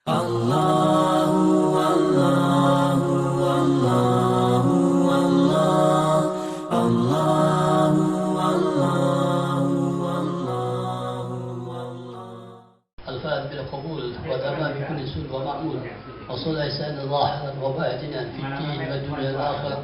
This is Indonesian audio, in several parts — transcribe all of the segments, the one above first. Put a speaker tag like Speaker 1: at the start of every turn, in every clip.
Speaker 1: Allahu Allahu Allahu Allah Allahu Allahu Allahu Allah.
Speaker 2: الفائز بالقبول وتمام كل سوء ومعمول وصل إحسان ظاهرا وباطنا في الدين والدنيا الآخرة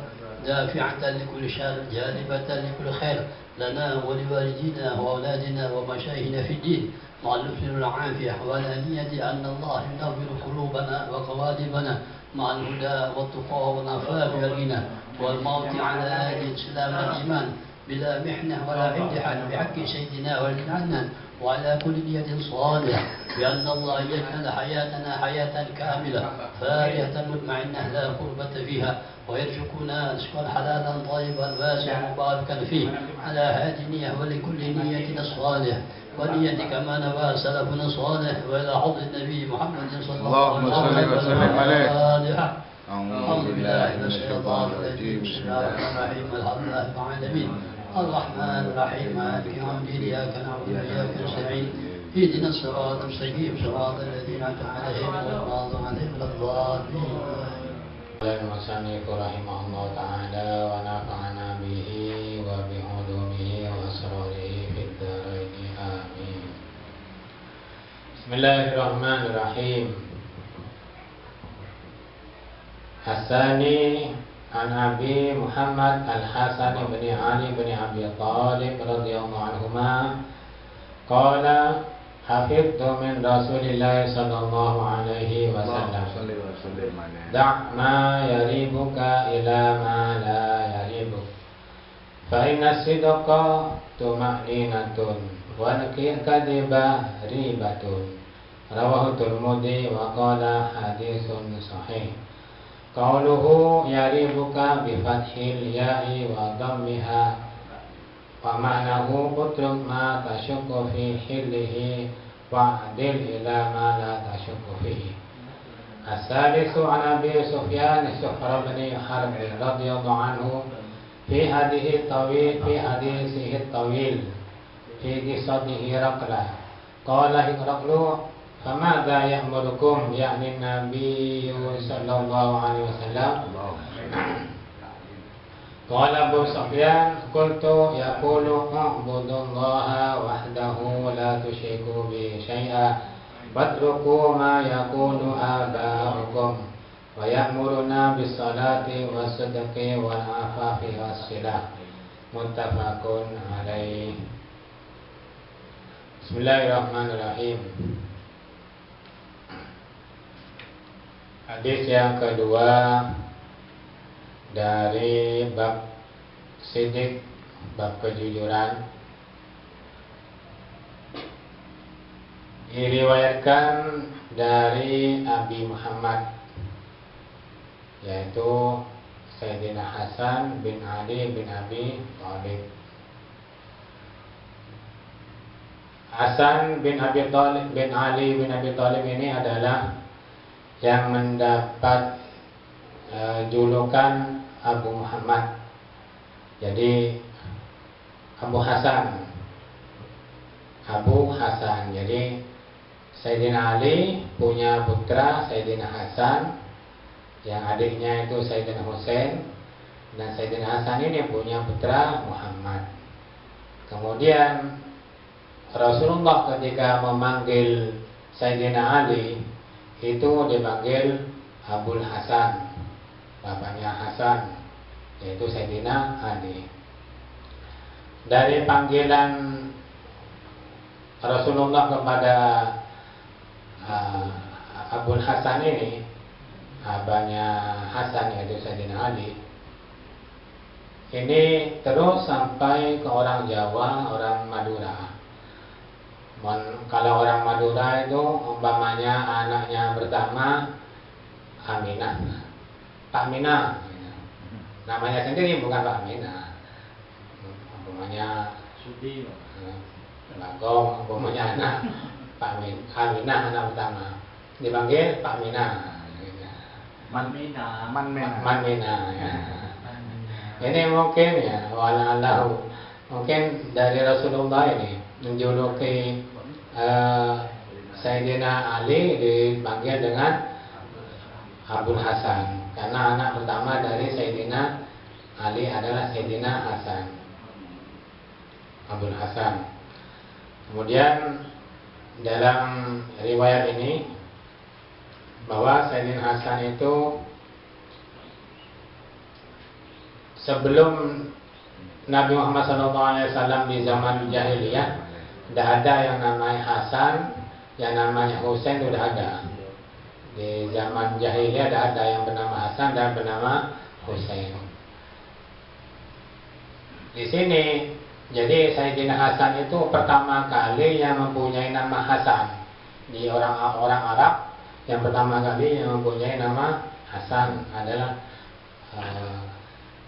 Speaker 2: دافعة لكل شر جالبة لكل خير لنا ولوالدينا وأولادنا ومشايخنا في الدين مع اليسر والعافية والأنية أن الله ينور قلوبنا وقوالبنا مع الهدى والتقى والعفاف والغنى والموت على أهل الإسلام والإيمان بلا محنة ولا امتحان بحق سيدنا ولدنا وعلى كل نية صالحة بأن الله يجعل حياتنا حياة كاملة فارهة مطمئنة لا قربة فيها ويرزقنا رزقا حلالا طيبا واسعا مباركا فيه على هذه النية ولكل نية صالحة ونية كما نوى سلفنا الصالح وإلى حوض النبي محمد صلى الله عليه وسلم صالحة. أعوذ بالله من الشيطان الرجيم بسم الله الرحمن الرحيم الحمد لله رب العالمين الرحمن الرحيم مالك يوم الدين إياك نعبد وإياك نستعين اهدنا الصراط المستقيم صراط الذين أنعمت عليهم غير المغضوب عليهم ولا الضالين. المصنف رحمه الله تعالى ونفعنا به وبعلومه وأسراره في الدارين آمين. بسم الله الرحمن الرحيم. الثاني عن أبي محمد الحسن بن علي بن أبي طالب رضي الله عنهما قال حفظت من رسول الله صلى الله عليه وسلم دع ما يريبك إلى ما لا يريبك فإن الصدق طمأنينة والكذب ريبة رواه الترمذي وقال حديث صحيح. قوله يريبك بفتح الياء وضمها ومعناه اترك ما تشك في حله واعدل إلى ما لا تشك فيه. الثالث عن أبي سفيان سحر بن حرب رضي الله عنه في حديثه الطويل في قصته هرقل قال هرقل فماذا يأمركم يعني النبي صلى الله عليه وسلم. قال أبو سفيان قلت يقول اعبدوا الله وحده لا تشركوا به شيئا واتركوا ما يقول آباؤكم ويأمرنا بالصلاة والصدق والعفاف والصلة متفق عليه. Bismillahirrahmanirrahim. Hadis yang kedua dari bab sidik, bab kejujuran, diriwayatkan dari Abi Muhammad, yaitu Sayyidina Hasan bin Ali bin Abi Thalib. Hasan bin Abi Thalib bin Ali bin Abi Thalib ini adalah yang mendapat julukan Abu Muhammad. Jadi Abu Hasan. Jadi Sayyidina Ali punya putra Sayyidina Hasan, yang adiknya itu Sayyidina Husain, dan Sayyidina Hasan ini punya putra Muhammad. Kemudian Rasulullah ketika memanggil Sayyidina Ali itu dipanggil Abul Hasan, bapaknya Hasan, yaitu Sayyidina Ali. Dari panggilan Rasulullah kepada Abul Hasan ini, abahnya Hasan yaitu Sayyidina Ali, ini terus sampai ke orang Jawa, orang Madura. Kalau orang Madura itu umpamanya anaknya pertama Aminah, Pak Mina, namanya sendiri bukan Pak Mina, umpamanya Sudi, Bagong, umpamanya anak Pak Aminah, anak pertama dipanggil Pak Mina, Man Mina ya. Ini mungkin ya, walallahu mungkin dari Rasulullah ini menjuluki
Speaker 3: Sayyidina Ali dipanggil dengan Abul Hasan karena anak pertama dari Sayyidina Ali adalah Sayyidina Hasan, Abul Hasan. Kemudian dalam riwayat ini bahwa Sayyidina Hasan itu sebelum Nabi Muhammad SAW di zaman jahiliyah tidak ada yang namanya Hasan, yang namanya Husain itu tidak ada. Di zaman jahiliyah tidak ada yang bernama Hasan dan bernama Husain. Di sini jadi Sayyidina Hasan itu pertama kali yang mempunyai nama Hasan. Di orang-orang Arab yang pertama kali yang mempunyai nama Hasan adalah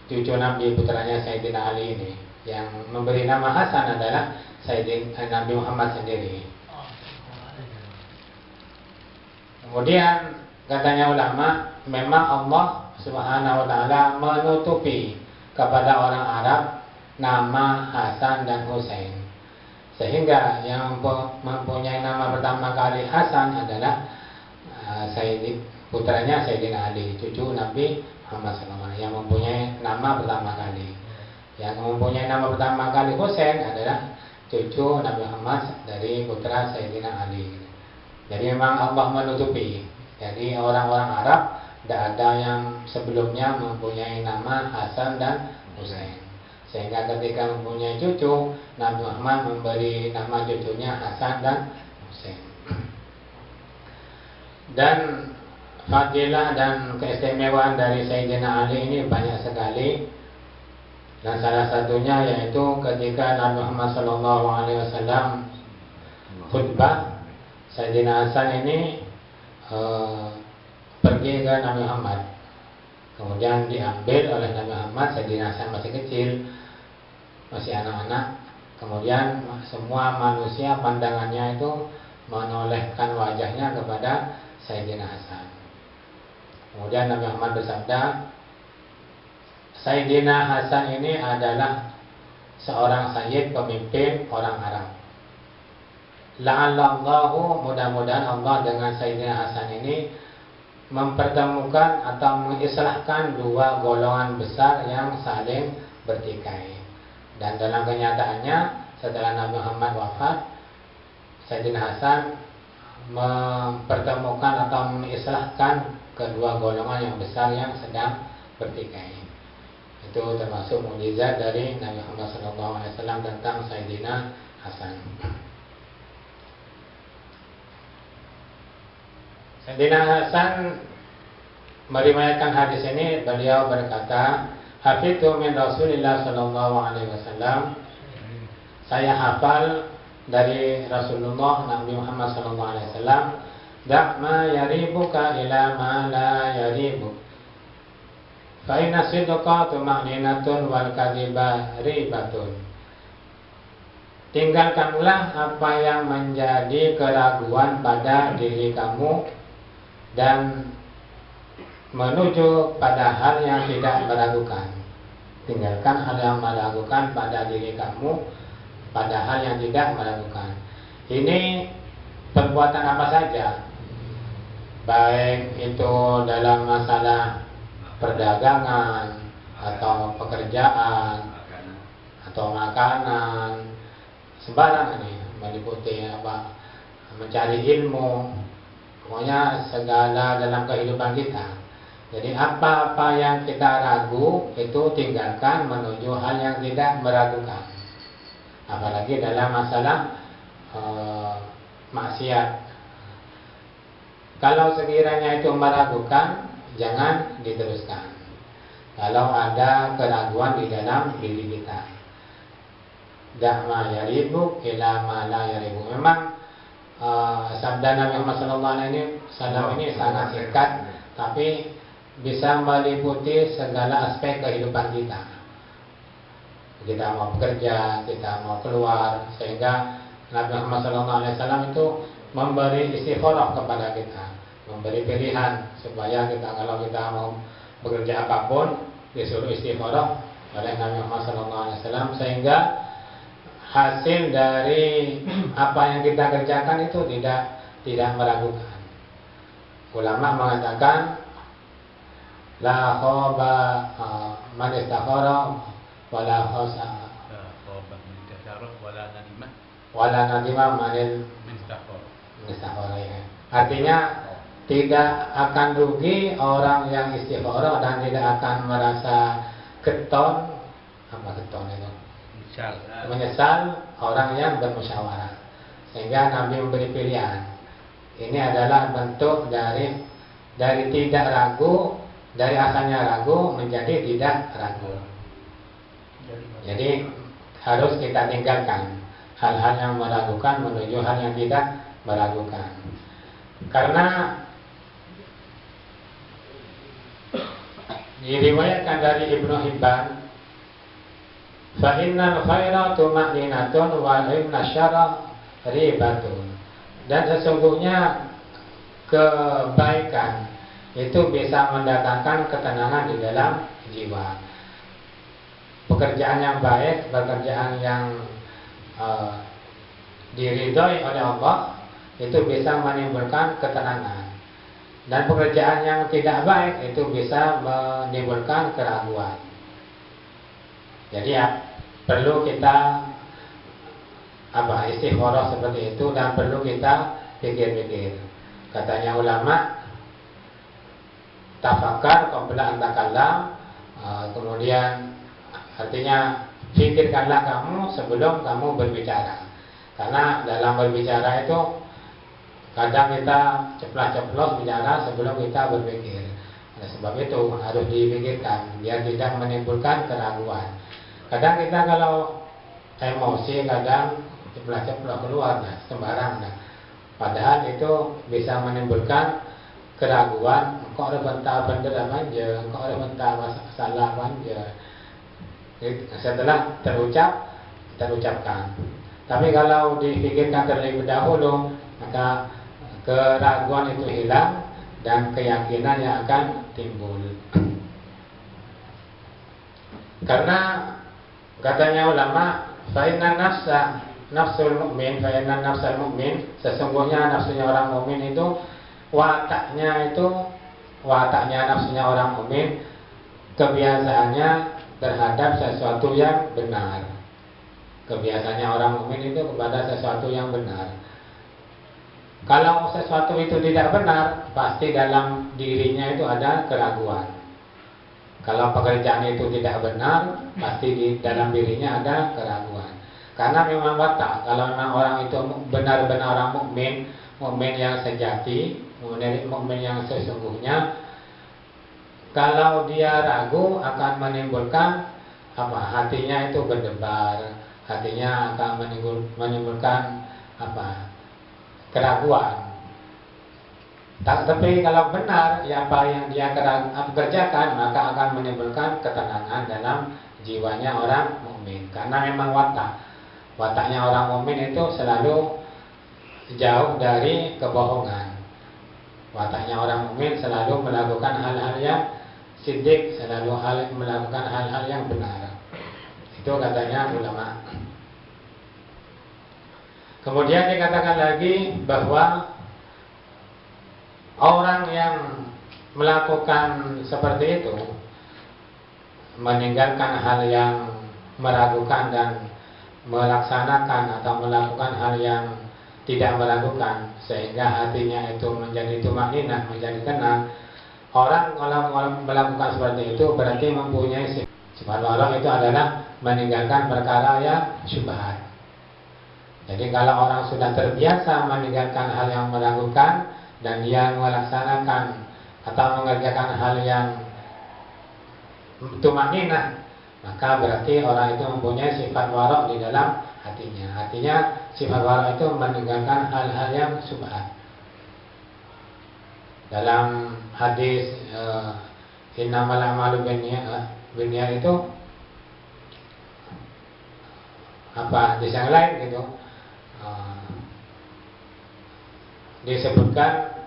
Speaker 3: cucu Nabi putranya Sayyidina Ali ini. Yang memberi nama Hasan adalah Sayyidina Nabi Muhammad sendiri. Kemudian katanya ulama, memang Allah Subhanahu wa taala menutupi kepada orang Arab nama Hasan dan Husain. Sehingga yang mempunyai nama pertama kali Hasan adalah putranya Sayyidina Ali, cucu Nabi Muhammad SAW, yang mempunyai nama pertama kali. Yang mempunyai nama pertama kali Husain adalah cucu Nabi Muhammad dari putra Sayyidina Ali. Jadi memang Allah menutupi. Jadi orang-orang Arab tidak ada yang sebelumnya mempunyai nama Hasan dan Husain. Sehingga ketika mempunyai cucu, Nabi Muhammad memberi nama cucunya Hasan dan Husain. Dan fadilah dan keistimewaan dari Sayyidina Ali ini banyak sekali. Dan salah satunya yaitu ketika Nabi Muhammad SAW khutbah, Sayyidina Hasan ini pergi ke Nabi Muhammad. Kemudian diambil oleh Nabi Muhammad. Sayyidina Hasan masih kecil, masih anak-anak. Kemudian semua manusia pandangannya itu menolehkan wajahnya kepada Sayyidina Hasan. Kemudian Nabi Muhammad bersabda, Sayyidina Hasan ini adalah seorang sayyid, pemimpin orang Arab. La'allahu, mudah-mudahan Allah dengan Sayyidina Hasan ini mempertemukan atau mengislahkan dua golongan besar yang saling bertikai. Dan dalam kenyataannya setelah Nabi Muhammad wafat, Sayyidina Hasan mempertemukan atau mengislahkan kedua golongan yang besar yang sedang bertikai. Itu termasuk mukjizat dari Nabi Muhammad SAW tentang Sayyidina Hasan. Sayyidina Hasan meriwayatkan hadis ini, beliau berkata, hafidhu min Rasulillah SAW, saya hafal dari Rasulullah Nabi Muhammad SAW, da' ma yaribuka ila ma la yaribuk, fa inna sidqa tuma'ninatun wal kadhiba ribatun. Tinggalkanlah apa yang menjadi keraguan pada diri kamu dan menuju pada hal yang tidak meragukan. Tinggalkan hal yang meragukan pada diri kamu, pada hal yang tidak meragukan. Ini perbuatan apa saja, baik itu dalam masalah perdagangan atau pekerjaan atau makanan, sembarang ini meliputi apa, mencari ilmu, pokoknya segala dalam kehidupan kita. Jadi apa-apa yang kita ragu itu tinggalkan menuju hal yang tidak meragukan. Apalagi dalam masalah maksiat. Kalau sekiranya itu meragukan, jangan diteruskan. Kalau ada keraguan di dalam diri kita, da'ma yaribuk ila ma la yaribuk. Memang sabda Nabi Muhammad SAW ini sangat singkat, tapi bisa meliputi segala aspek kehidupan kita. Kita mau bekerja, kita mau keluar, sehingga Nabi Muhammad SAW itu memberi istikharah kepada kita, memberi pilihan supaya kita, kalau kita mau bekerja apapun, disuruh istikharah oleh Nabi Muhammad SAW, sehingga hasil dari apa yang kita kerjakan itu tidak meragukan. Ulama mengatakan la khaba man istakhara wala khasa wala nadima manil istakhara ya. Artinya tidak akan rugi orang yang istikharah dan tidak akan merasa keton. Apa keton itu? Menyesal orang yang bermusyawarah. Sehingga Nabi memberi pilihan. Ini adalah bentuk dari tidak ragu, dari asalnya ragu menjadi tidak ragu. Jadi harus kita tinggalkan hal-hal yang meragukan menuju hal yang tidak meragukan. Karena diriwayatkan dari Ibnu Hibban, fa innal khaira tuma'ninatun wa inna syarra ribatun. Dan sesungguhnya kebaikan itu bisa mendatangkan ketenangan di dalam jiwa. Pekerjaan yang baik, pekerjaan yang diridhoi oleh Allah itu bisa menimbulkan ketenangan. Dan pekerjaan yang tidak baik itu bisa menimbulkan keraguan. Jadi ya, perlu kita istikharah seperti itu dan perlu kita pikir-pikir. Katanya ulama, tafakar qabla an takallam, kemudian artinya pikirkanlah kamu sebelum kamu berbicara. Karena dalam berbicara itu kadang kita ceplas-ceplos bicara sebelum kita berpikir. Oleh sebab itu harus dipikirkan biar tidak menimbulkan keraguan. Kadang kita kalau emosi kadang ceplas-ceplos keluar sembarang. Padahal itu bisa menimbulkan keraguan. Kok ada bentah bener aja, kok ada bentah salah aja. Setelah terucapkan. Tapi kalau dipikirkan terlebih dahulu, maka keraguan itu hilang dan keyakinan yang akan timbul. Karena katanya ulama, fa'inna nafsul mu'min, fa'inna nafsul mu'min, sesungguhnya nafsunya orang mukmin itu wataknya nafsunya orang mukmin kebiasaannya terhadap sesuatu yang benar. Kebiasaannya orang mukmin itu kepada sesuatu yang benar. Kalau sesuatu itu tidak benar, pasti dalam dirinya itu ada keraguan. Kalau pekerjaan itu tidak benar, pasti di dalam dirinya ada keraguan. Karena memang watak, kalau memang orang itu benar-benar orang mukmin yang sejati, mukmin yang sesungguhnya, kalau dia ragu akan menimbulkan hatinya itu berdebar, hatinya akan menimbulkan keraguan. Tapi kalau benar apa yang dia kerjakan, maka akan menimbulkan ketenangan dalam jiwanya orang mukmin. Karena memang wataknya orang mukmin itu selalu jauh dari kebohongan. Wataknya orang mukmin selalu melakukan hal-hal yang siddiq, selalu melakukan hal-hal yang benar. Itu katanya ulama. Kemudian dikatakan lagi bahwa orang yang melakukan seperti itu, meninggalkan hal yang meragukan dan melaksanakan atau melakukan hal yang tidak meragukan, sehingga hatinya itu menjadi tumaninah, menjadi tenang. Orang kalau melakukan seperti itu berarti mempunyai sifat warok, itu adalah meninggalkan perkara yang syubhat. Jadi kalau orang sudah terbiasa meninggalkan hal yang meragukan dan dia melaksanakan atau mengerjakan hal yang tumaninah, maka berarti orang itu mempunyai sifat warok di dalam hatinya. Artinya sifat warok itu meninggalkan hal-hal yang syubhat. Dalam hadis innamal a'malu binniyat itu hadis yang lain gitu, disebutkan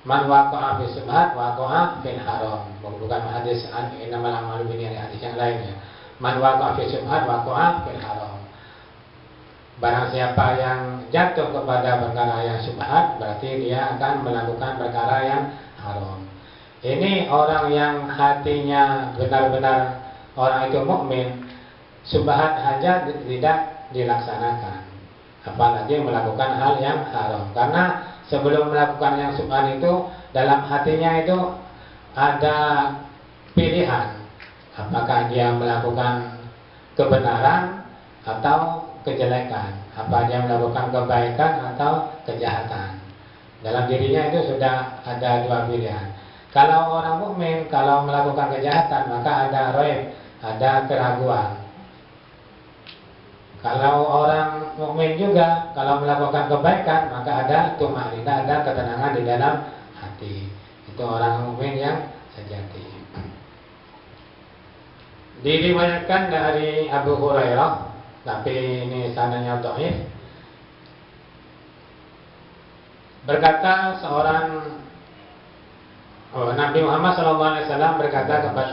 Speaker 3: man waqa'a fi syubhat waqa'a fil haram. Bukan hadis innamal a'malu binniyat, hadis yang lainnya. Man waqa'a fi syubhat waqa'a fil haram. Barang siapa yang jatuh kepada perkara yang syubhat, berarti dia akan melakukan perkara yang haram. Ini orang yang hatinya benar-benar orang itu mukmin, syubhat aja tidak dilaksanakan, apalagi melakukan hal yang haram. Karena sebelum melakukan yang syubhat itu, dalam hatinya itu ada pilihan, apakah dia melakukan kebenaran atau kejelekan, apa dia melakukan kebaikan atau kejahatan. Dalam dirinya itu sudah ada dua pilihan. Kalau orang mukmin, kalau melakukan kejahatan, maka ada raib, ada keraguan. Kalau orang mukmin juga, kalau melakukan kebaikan, maka ada tumaninah, ada ketenangan di dalam hati. Itu orang mukmin yang sejati. Diriwayatkan dari Abu Hurairah, tapi ini sanadnya dhaif. Berkata seorang Nabi Muhammad SAW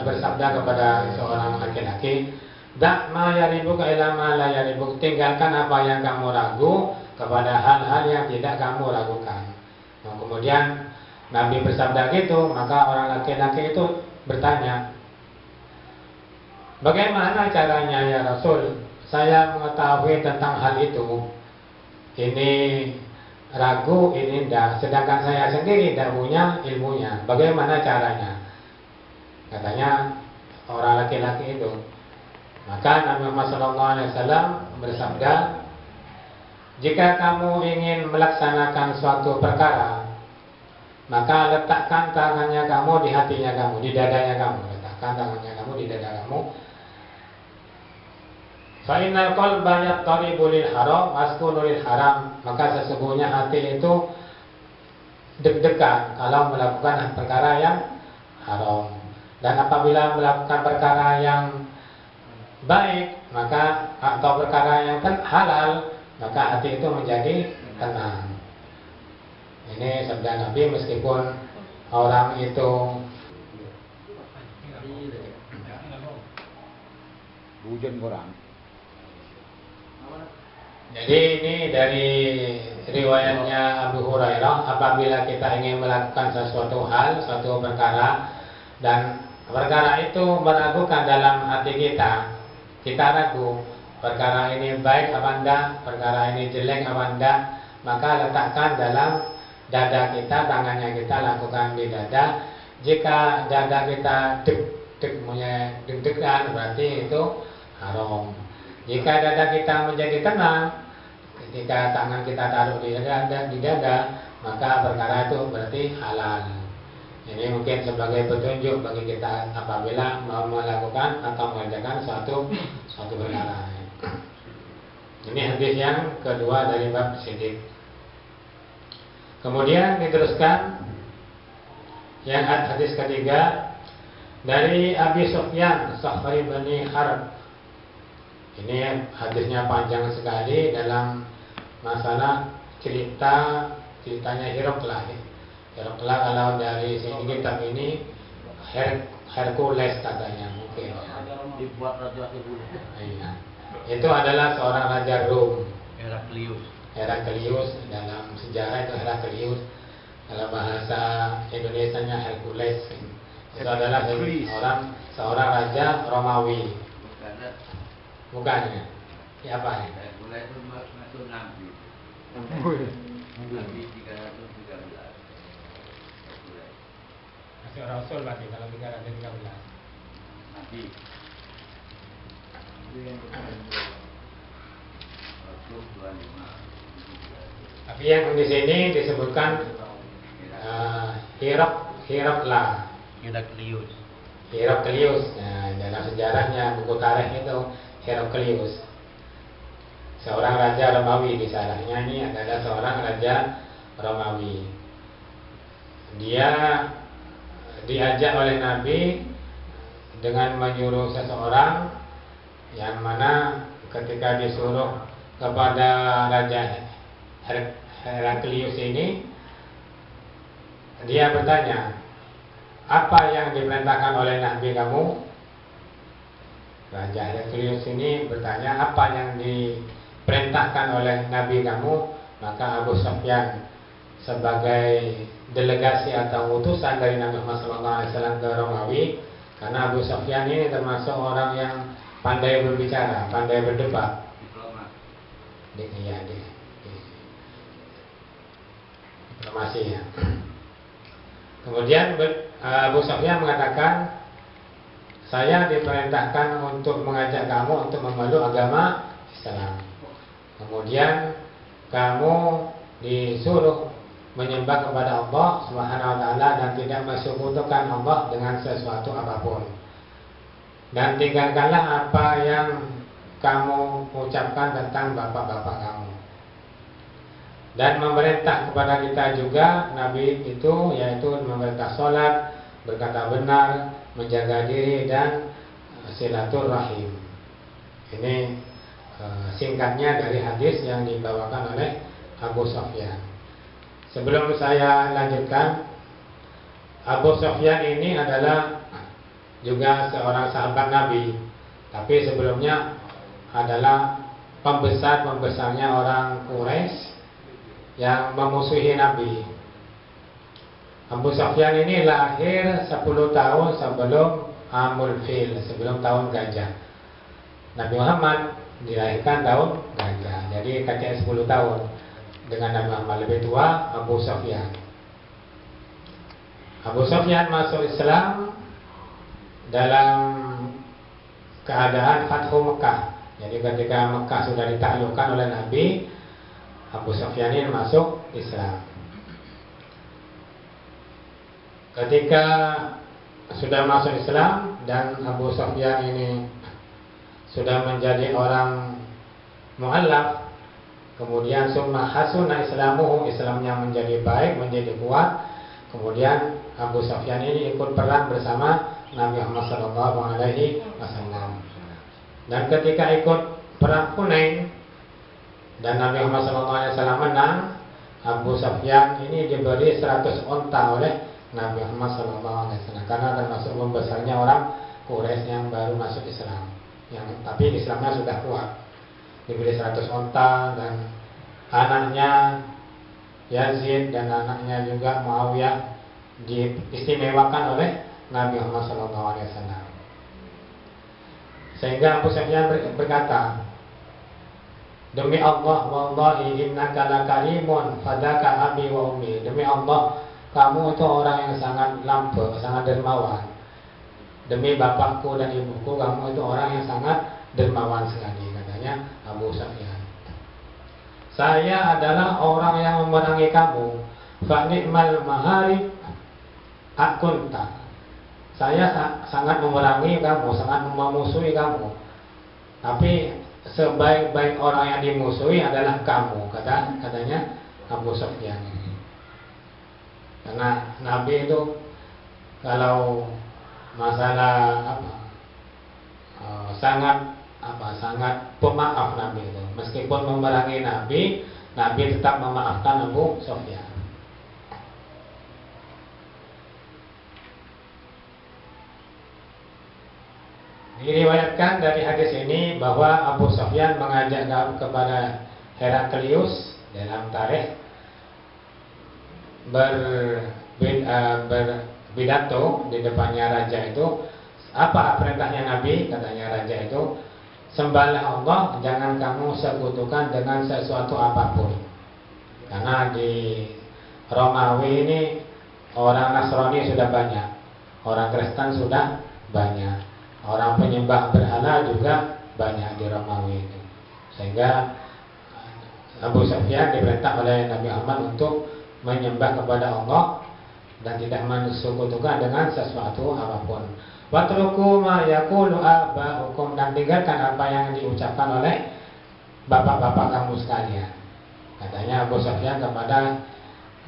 Speaker 3: bersabda kepada seorang laki-laki, "Dak ma yaribuka ila ma la yaribuk." Tinggalkan apa yang kamu ragu kepada hal-hal yang tidak kamu ragukan. Nah, kemudian Nabi bersabda gitu, maka orang laki-laki itu bertanya, "Bagaimana caranya ya Rasul? Saya mengetahui tentang hal itu. Ini ragu, ini tidak. Sedangkan saya sendiri tidak punya ilmunya. Bagaimana caranya?" Katanya orang laki-laki itu. Maka Nabi Muhammad SAW bersabda, "Jika kamu ingin melaksanakan suatu perkara, maka letakkan tangannya kamu di hatinya kamu, di dadanya kamu. Letakkan tangannya kamu di dada kamu. Fa innal qalba yattaribu lil haram waskunu lil haram." Maka sesungguhnya hati itu deg-degan kalau melakukan perkara yang haram. Dan apabila melakukan perkara yang baik, maka atau perkara yang halal, maka hati itu menjadi tenang. Ini sabda Nabi, meskipun orang itu
Speaker 4: hujan kurang.
Speaker 3: Jadi ini dari riwayatnya Abu Hurairah, apabila kita ingin melakukan sesuatu hal, suatu perkara, dan perkara itu meragukan dalam hati kita ragu, perkara ini baik apa enggak, perkara ini jelek apa enggak, maka letakkan dalam dada kita, tangannya kita lakukan di dada. Jika dada kita deg-degan, berarti itu haram. Jika dada kita menjadi tenang, ketika tangan kita taruh di dada, maka perkara itu berarti halal. Ini mungkin sebagai petunjuk bagi kita apabila mau melakukan atau mengerjakan suatu perkara. Ini hadis yang kedua dari bab sidik. Kemudian diteruskan yang hadis ketiga dari Abi Sufyan Sakhri bin Harb. Ini hadisnya panjang sekali dalam masalah ceritanya Herakles. Herakles kalau dari sini kitab ini Hercules katanya mungkin.
Speaker 4: Dibuat raja Hercules.
Speaker 3: Iya. Itu adalah seorang raja Rom. Heraklius dalam sejarah itu Heraklius, dalam bahasa Indonesianya Hercules. Itu adalah seorang raja Romawi. Bukannya? Siapa ya?
Speaker 4: Hercules itu masuk Nabi. Nabi 313.
Speaker 3: Masih Rasul berarti kalau 313.
Speaker 4: Nabi. Rasul 25.
Speaker 3: Tapi yang di sini disebutkan Heraklius. Nah, dalam sejarahnya buku tarikh itu Heraklius, seorang raja Romawi. Di sananya ini adalah seorang raja Romawi. Dia diajak oleh Nabi dengan menyuruh seseorang, yang mana ketika disuruh kepada Raja Heraklius ini, dia bertanya, "Apa yang diperintahkan oleh Nabi kamu?" Raja Heraklius ini bertanya, "Apa yang diperintahkan oleh Nabi kamu?" Maka Abu Sufyan sebagai delegasi atau utusan dari Nabi Muhammad SAW ke Romawi, karena Abu Sufyan ini termasuk orang yang pandai berbicara, pandai berdebat.
Speaker 4: Diplomat.
Speaker 3: Diplomasi ya. Kemudian Abu Sufyan mengatakan, saya diperintahkan untuk mengajak kamu untuk memeluk agama Islam. Kemudian kamu disuruh menyembah kepada Allah Subhanahu wa taala dan tidak mensekutukan Allah dengan sesuatu apapun. Dan tinggalkanlah apa yang kamu ucapkan tentang bapak-bapak kamu. Dan memerintah kepada kita juga Nabi itu, yaitu memerintah sholat, berkata benar, menjaga diri, dan silaturahim. Ini singkatnya dari hadis yang dibawakan oleh Abu Sufyan. Sebelum saya lanjutkan, Abu Sufyan ini adalah juga seorang sahabat Nabi, tapi sebelumnya adalah pembesar-pembesarnya orang Quraisy yang memusuhi Nabi. Abu Sufyan ini lahir 10 tahun sebelum Amul Fil, sebelum tahun gajah. Nabi Muhammad dilahirkan tahun gajah, jadi kakek 10 tahun. Dengan Nabi Muhammad lebih tua, Abu Sufyan. Abu Sufyan masuk Islam dalam keadaan Fathu Mekah. Jadi ketika Mekah sudah ditaklukkan oleh Nabi, Abu Sufyan ini masuk Islam. Ketika sudah masuk Islam dan Abu Sufyan ini sudah menjadi orang mu'allaf, kemudian summa hasuna islamuhu, Islamnya menjadi baik, menjadi kuat. Kemudian Abu Sufyan ini ikut perang bersama Nabi Muhammad SAW. Dan ketika ikut perang Hunain dan Nabi Muhammad SAW menang, Abu Sufyan ini diberi 100 onta oleh Nabi Muhammad SAW, karena termasuk membesarnya orang Quraisy yang baru masuk Islam, tapi Islamnya sudah kuat. Diberi 100 onta, dan anaknya Yazid dan anaknya juga Muawiyah diistimewakan oleh Nabi Muhammad SAW. Sehingga Abu Sufyan berkata, demi Allah, wallahi innaka lakarimun fadaka abi wa ummi. Demi Allah, kamu itu orang yang sangat lampu, sangat dermawan. Demi bapakku dan ibuku, kamu itu orang yang sangat dermawan sekali, katanya Abu Sufyan. Saya adalah orang yang memerangi kamu. Fa ni'mal maharib akunta. Saya sangat memerangi kamu, sangat memusuhi kamu. Tapi sebaik-baik orang yang dimusuhi adalah kamu, katanya Abu Sufyan. Karena Nabi itu kalau masalah sangat pemaaf Nabi itu. Meskipun memerangi Nabi tetap memaafkan Abu Sufyan. Diriwayatkan dari hadis ini bahwa Abu Sufyan mengajak kepada Heraklius dalam tarikh berpidato di depannya raja itu. Apa perintahnya Nabi? Katanya raja itu, sembahlah Allah, jangan kamu sekutukan dengan sesuatu apapun. Karena di Romawi ini orang Nasrani sudah banyak, orang Kristen sudah banyak, orang penyembah berhala juga banyak di Romawi itu. Sehingga Abu Sufyan diperintah oleh Nabi Muhammad untuk menyembah kepada Allah dan tidak mensekutukan dengan sesuatu apapun. Watruku ma yaqulu aba'ukum, dan tinggalkan apa yang diucapkan oleh bapak-bapak kamu sekalian. Katanya Abu Sufyan kepada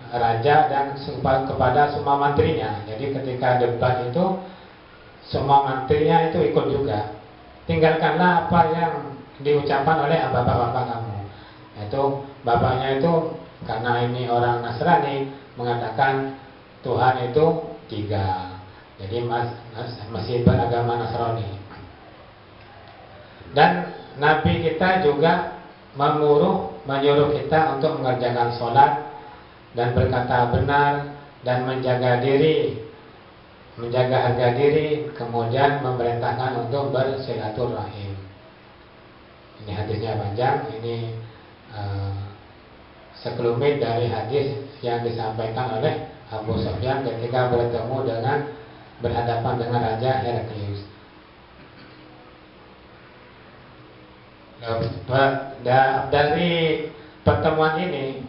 Speaker 3: raja dan kepada semua mantrinya. Jadi ketika debat itu semua mantrinya itu ikut juga. Tinggalkanlah apa yang diucapkan oleh bapak-bapak kamu. Itu bapaknya itu, karena ini orang Nasrani, mengatakan Tuhan itu 3. Jadi masih beragama Nasrani. Dan Nabi kita juga menyuruh kita untuk mengerjakan sholat dan berkata benar dan menjaga diri, menjaga harga diri, kemudian memerintahkan untuk bersilaturahim. Ini hadisnya panjang, ini sekelumit dari hadis yang disampaikan oleh Abu Sufyan ketika berhadapan dengan Raja Heraklius. Dari pertemuan ini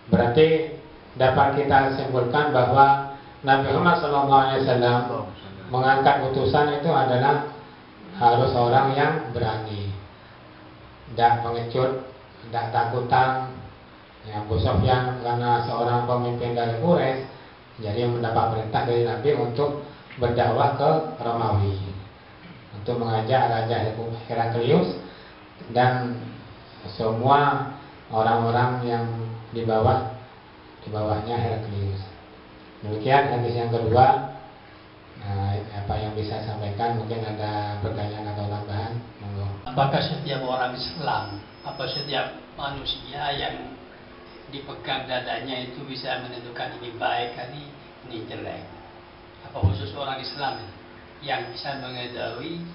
Speaker 3: berarti dapat kita simpulkan bahwa Nabi Muhammad SAW mengangkat utusan itu adalah harus orang yang berani, tidak pengecut, tidak takutan. Ya, Abu Sufyan karena seorang pemimpin dari Quraisy, jadi mendapat perintah dari Nabi untuk berdakwah ke Romawi, untuk mengajak Raja Heraklius dan semua orang-orang yang di bawahnya Heraklius. Demikian hadis yang kedua. Apa yang bisa sampaikan, mungkin ada pertanyaan atau tambahan? Monggo.
Speaker 2: Apakah setiap orang Islam, apa setiap manusia yang dipegang dadanya itu bisa menentukan ini baik, ini jelek? Apa khusus orang Islam yang bisa mengetahui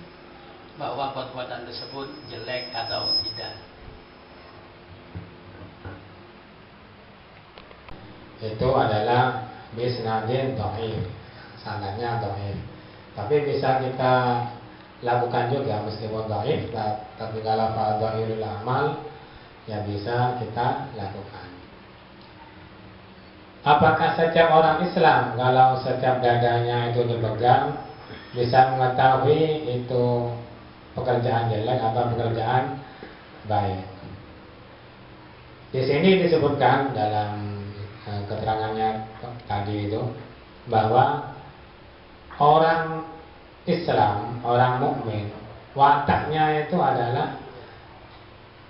Speaker 2: bahwa perbuatan tersebut jelek atau tidak?
Speaker 3: Itu adalah bisnadin dhaif, sanadnya dhaif. Tapi bisa kita lakukan juga meskipun dhaif, tapi kalau fadhailul amal ya bisa kita lakukan. Apakah setiap orang Islam kalau setiap dadanya itu dipegang bisa mengetahui itu pekerjaan jelek atau pekerjaan baik? Di sini disebutkan dalam keterangannya tadi itu bahwa orang Islam, orang mukmin, wataknya itu adalah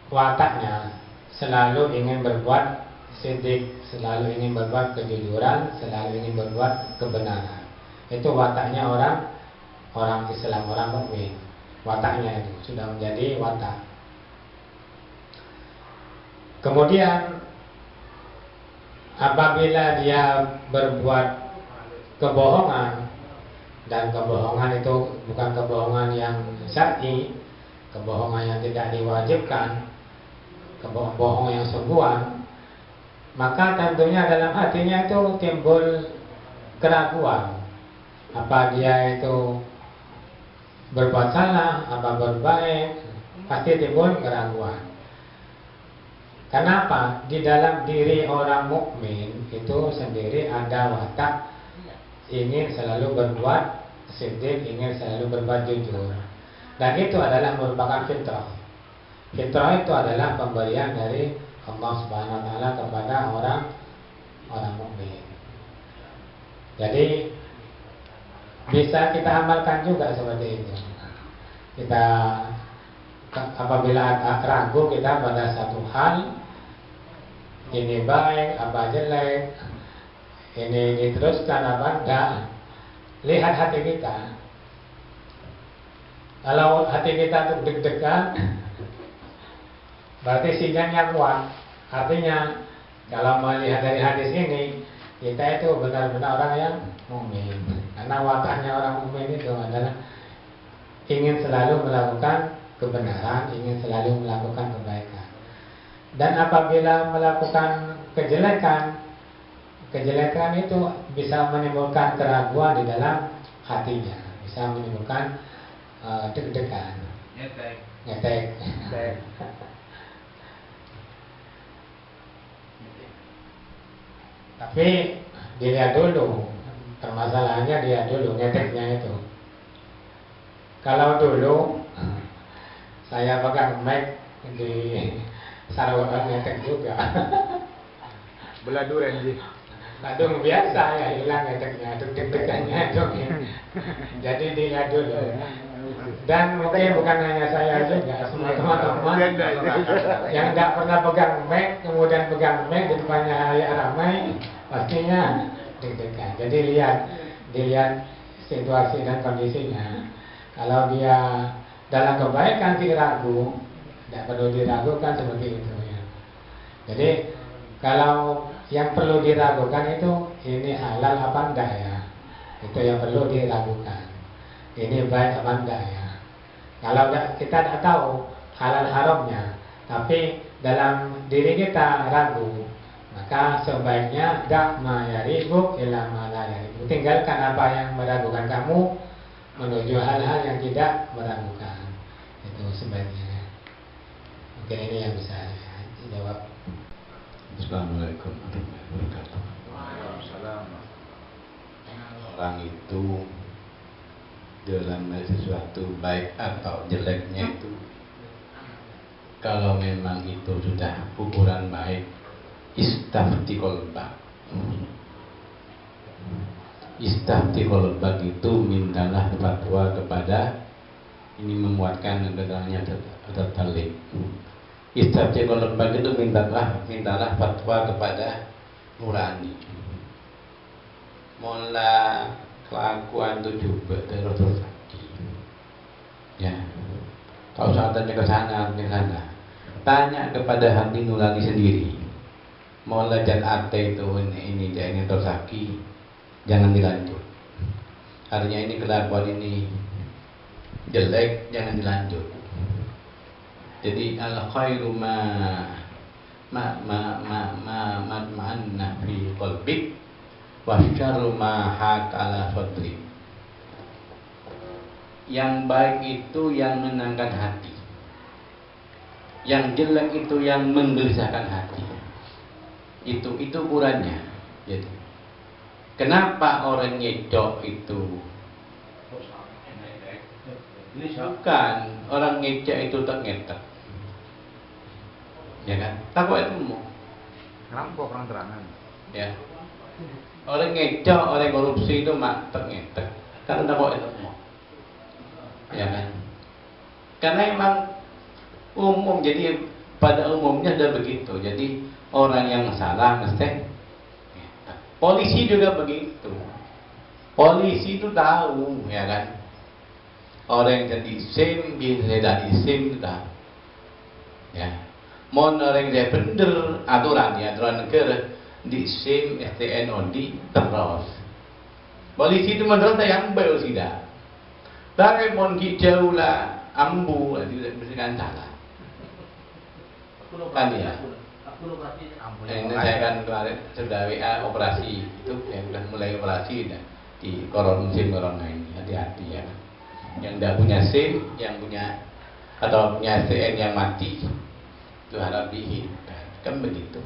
Speaker 3: wataknya selalu ingin berbuat sidik, selalu ingin berbuat kejujuran, selalu ingin berbuat kebenaran. Itu wataknya orang Islam, orang mukmin. Wataknya itu sudah menjadi watak. Kemudian apabila dia berbuat kebohongan, dan kebohongan itu bukan kebohongan yang syar'i, kebohongan yang tidak diwajibkan, kebohongan yang sungguhan, maka tentunya dalam hatinya itu timbul keraguan. Apa dia itu berbuat salah, apa berbaik, pasti timbul keraguan. Kenapa? Di dalam diri orang mukmin itu sendiri ada watak ingin selalu berbuat siddiq, ingin selalu berbuat jujur. Dan itu adalah merupakan fitrah. Fitrah itu adalah pemberian dari Allah Subhanahu wa taala kepada orang mukmin. Jadi bisa kita amalkan juga seperti itu. Kita apabila ragu kita pada satu hal, ini baik apa jelek, ini diteruskan apa enggak, lihat hati kita. Kalau hati kita tuh deg-degan, berarti sinyalnya kuat. Artinya kalau melihat dari hadis ini, kita itu benar-benar orang yang mukmin. Karena wataknya orang mukmin itu adalah ingin selalu melakukan kebenaran, ingin selalu melakukan kebaikan. Dan apabila melakukan kejelekan itu bisa menimbulkan keraguan di dalam hatinya, bisa menimbulkan deg-degan, ngetek. Tapi dilihat dulu, permasalahannya dia dulu ngeteknya itu. Kalau dulu saya pegang mic di Sarawak ngetek juga.
Speaker 5: Beladuran sih.
Speaker 3: Ladung biasa ya hilang ngeteknya, deg-degannya itu. Jadi dilihat dulu. Dan mungkin bukan hanya saya juga, semua teman-teman yang tidak pernah pegang mic, kemudian pegang mic di depannya halayak ramai, pastinya deg-degan. Jadi dilihat situasi dan kondisinya. Kalau dia dalam kebaikan tidak ragu, tidak perlu diragukan seperti itu ya. Jadi kalau yang perlu diragukan itu ini halal apa enggak ya, itu yang perlu diragukan. Ini baik apa enggak ya. Kalau kita tidak tahu halal haramnya, tapi dalam diri kita ragu, maka sebaiknya dak ma yaribu ila ma la yaribu. Tinggalkan apa yang meragukan kamu menuju hal-hal yang tidak meragukan. Itu sebaiknya. Mungkin ini yang bisa saya jawab.
Speaker 5: Assalamualaikum warahmatullahi wabarakatuh.
Speaker 4: Waalaikumsalam.
Speaker 5: Orang itu dalam sesuatu baik atau jeleknya itu, kalau memang itu sudah ukuran baik, istafti qalbak. Istafti qalbak itu mintalah fatwa kepada, ini memuatkan keterangannya tertalik. Istafti qalbak itu mintalah fatwa kepada nurani. Mula kelakuan itu juga terus lagi. Ya, kalau usah tanya ke sana. Tanya kepada hati nurani sendiri. Mau dan ate itu ini terus lagi, jangan dilanjut. Artinya ini kelakuan ini jelek, jangan dilanjut. Jadi al khairu ma'anna fi qalbik wa syarru ma hakala sadri. Yang baik itu yang menenangkan hati, yang jelek itu yang menggelisahkan hati. Itu ukurannya. Jadi kenapa orang ngecok itu bukan orang ngecek itu tak ngetek, ya kan? Takut itu mau
Speaker 4: Rampok orang terangan.
Speaker 5: ya. Orang ngecok, orang korupsi itu mak tak ngetek, karena takut itu mau, ya kan? Karena emang umum, jadi pada umumnya ada begitu. Jadi orang yang salah mesti ngetek. Polisi juga begitu. Polisi itu tahu, ya kan? Orang yang jadi SIM, dia dari SIM itu tahu. Ya. Mon orang yang bener aturan negara di SIM, STNO di terus. Polisi itu menurut yang baik tidak. Tapi mon jauh lah ambu, tidak mesti kan salah. Kan ya. Ini saya kan kemarin sudah WA operasi itu, yang sudah mulai operasi di musim corona ini, hati-hati ya. Yang tidak punya SIM, yang punya atau punya STN yang mati, itu harap dihidupkan, kan begitu.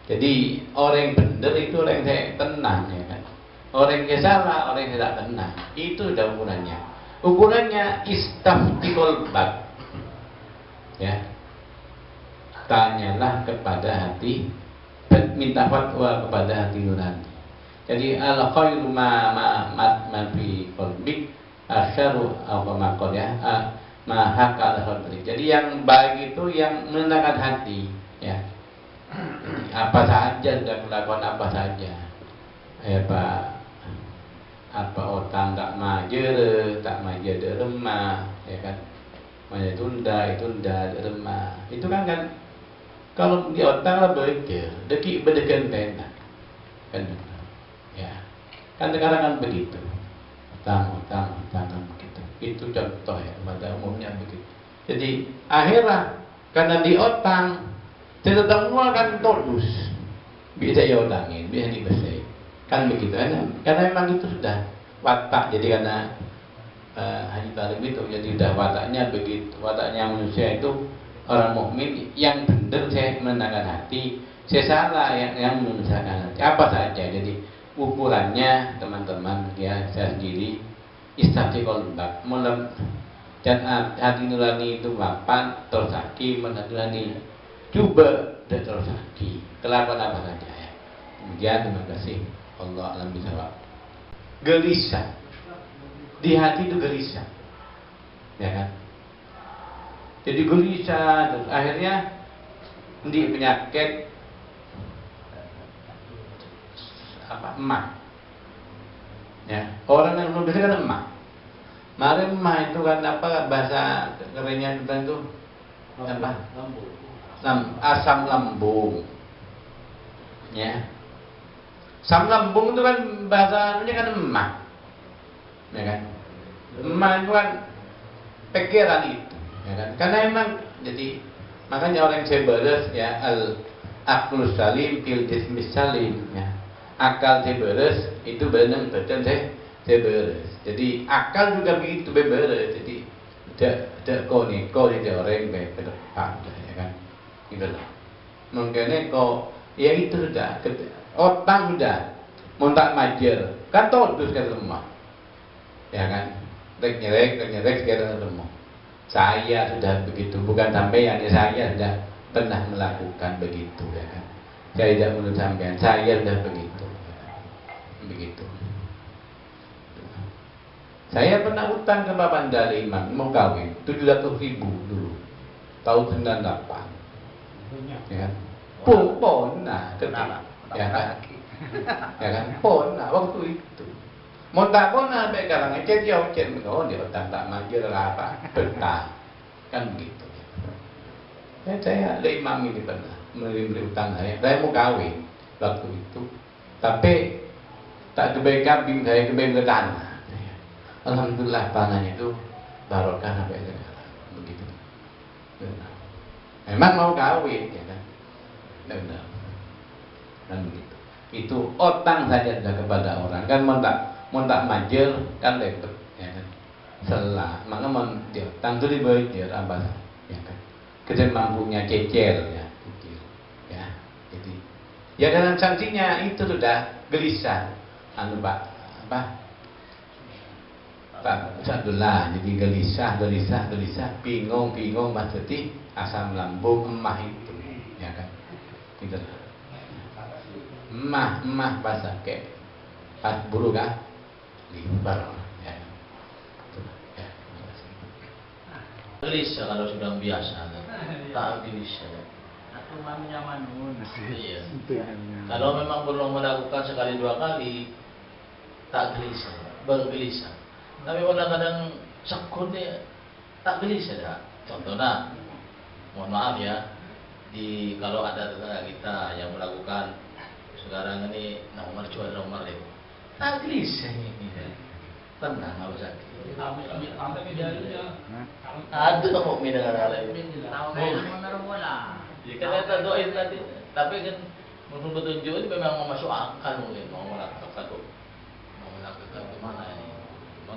Speaker 5: Jadi orang yang benar itu orang yang saya tenang, ya kan. Orang yang salah, orang yang tidak tenang, itu sudah ukurannya. Ukurannya istafti qalbak, ya. Tanyalah kepada hati, minta fatwa kepada hati nurani. Jadi al khairu ma fi qalbik asyaru apa makon ya, maha kala sadri. Jadi yang baik itu yang menenangkan hati, ya. Apa saja sudah melakukan apa saja, apa otang tak majer remah, ya kan, majer tunda remah, itu kan kalau di otak lah beker, deki bedekan pena, kan, ya, kan sekarang kan begitu. Utang begitu. Itu contoh ya, pada umumnya begitu. Jadi akhirnya karena di otang, tidak semua kan tulus, bisa ya utangin, bisa dibesai, kan begitu. Karena memang itu sudah watak. Jadi karena Haji Talib itu, jadi sudah wataknya begitu. Wataknya manusia itu orang mukmin yang benar, saya menenangkan hati, saya salah yang menyusahkan hati. Apa saja. Jadi ukurannya teman-teman ya, saya sendiri istafti qalbak, dan hati nurani itu mapan terus haki menurani, coba dan terus haki kelakuan apa saja ya. Kemudian terima kasih, Allah alam bisawab. Gelisah di hati itu gelisah, ya kan? Jadi gelisah terus akhirnya di penyakit emah, ya. Orang yang belum bisa kan emah. Mari emah itu kan apa bahasa kerennya tentang itu apa? asam lambung. Ya. Asam lambung itu kan bahasanya kan emah. Ya kan? Emah itu kan pikiran itu, ya kan? Karena emang jadi makanya orang Seberes ya aqlus salim fil jismis salim ya. Akal Seberes itu benar badan Seberes. Jadi akal juga begitu beberes. Jadi tidak kau nih orang baik ke depan ya kan? Gitu lah. Mungkin kau ya itu sudah otak sudah montak majer kan todus kan semua. Ya kan, nyerek sekarang semua. Saya sudah begitu, bukan sampean, saya sudah pernah melakukan begitu, ya kan. Saya tidak menurut sampean, saya sudah begitu, begitu. Saya pernah utang ke Bapak Ndali Imam, mau kawin 700.000 dulu, tahun 98, ya kan. Pona, ya kan, ya kan, pona waktu itu. Mau tak pun sampai sekarang dia ucap dia utang tak maju apa betah kan begitu. Ya, saya ada imam ini pernah memberi utang saya mau kawin waktu itu, tapi tak kebaik kambing saya kebaik ke tanah. Alhamdulillah panahnya itu barokah sampai sekarang begitu. Benar. Memang mau kawin ya kan, benar. Dan begitu. Itu utang saja sudah kepada orang kan montak majel kan lepet ya kan selah mana dia tangtu dibayar apa ya kan kerja mampunya cecil ya kecil ya jadi ya dalam sanksinya itu sudah gelisah pak Sadullah jadi gelisah bingung maksudnya asam lambung emah itu ya kan gitu emah bahasa kayak pas buruk kan limbar ya. Ya,
Speaker 6: gelisah kalau sudah biasa tak gelisah
Speaker 4: Aku mamanya manun.
Speaker 6: iya. Kalau memang belum melakukan sekali dua kali tak gelisah bergelisah tapi kadang-kadang sekun dia tak gelisah dah. Contohnya mohon maaf ya kalau ada tetangga kita yang melakukan sekarang ini nomor jual nomor itu tak gelisah ini tenang nggak usah ada tak mau minum hal itu karena kita doain tadi tapi kan menurut petunjuk ini memang mau masuk akal mungkin mau melakukan gimana ini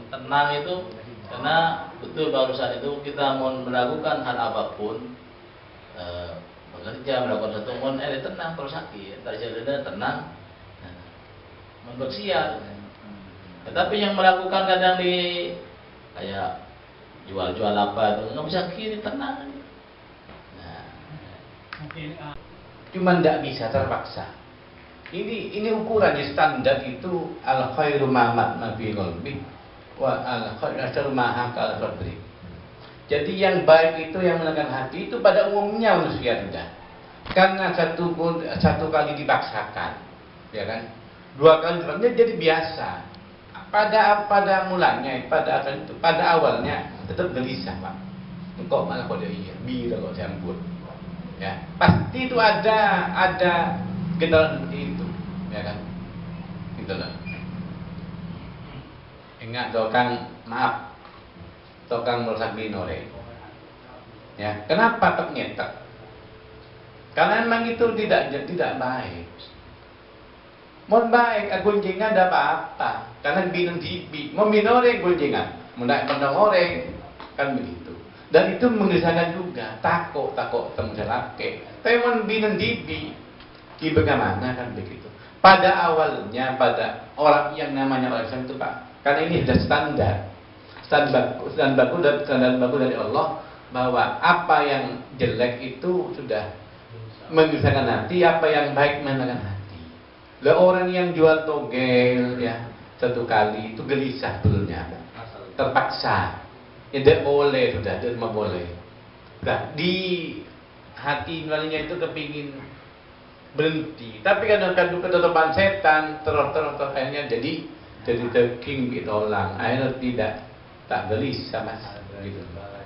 Speaker 6: tenang itu karena betul barusan itu kita mau melakukan hal apapun bekerja melakukan satu mon tenang terus sakit terjadi tenang bersiar. Tetapi yang melakukan kadang di kayak jual-jual apa itu nggak bisa kiri tenang. Nah,
Speaker 5: cuma tidak bisa terpaksa. Ini ukurannya standar itu al khairu ma'mat nabi qalbi wa al khairu ma'akal sadri. Jadi yang baik itu yang melegakan hati itu pada umumnya manusia sudah. Karena satu kali dipaksakan, ya kan? Dua kali dipaksakan jadi biasa. Pada mulanya, pada awalnya tetap gelisah pak. Engkau malah kode iya, bila kau campur. Ya, pasti itu ada gejala seperti itu, ya kan? Itulah. Ingat tokang merusak binore. Ya, kenapa tak nyetak? Karena memang itu tidak baik. Mohon baik, gunjingan ada apa-apa. Karena binung dibi, mau binore gunjingan, mau naik pandang orang, kan begitu. Dan itu mengelisahkan juga, takut temu selake. Tapi mau binung dibi, bagaimana kan begitu. Pada awalnya, pada orang yang namanya orang Islam itu pak, karena ini sudah standar baku dari Allah bahwa apa yang jelek itu sudah menggelisahkan hati, apa yang baik menenangkan hati. Lah orang yang jual togel ya satu kali itu gelisah dulunya, terpaksa, tidak boleh sudah, tidak boleh. Nah, di hati nuraninya itu kepingin berhenti, tapi kadang-kadang ketetapan setan terus akhirnya jadi terking ditolak, akhirnya tak gelisah mas gitu.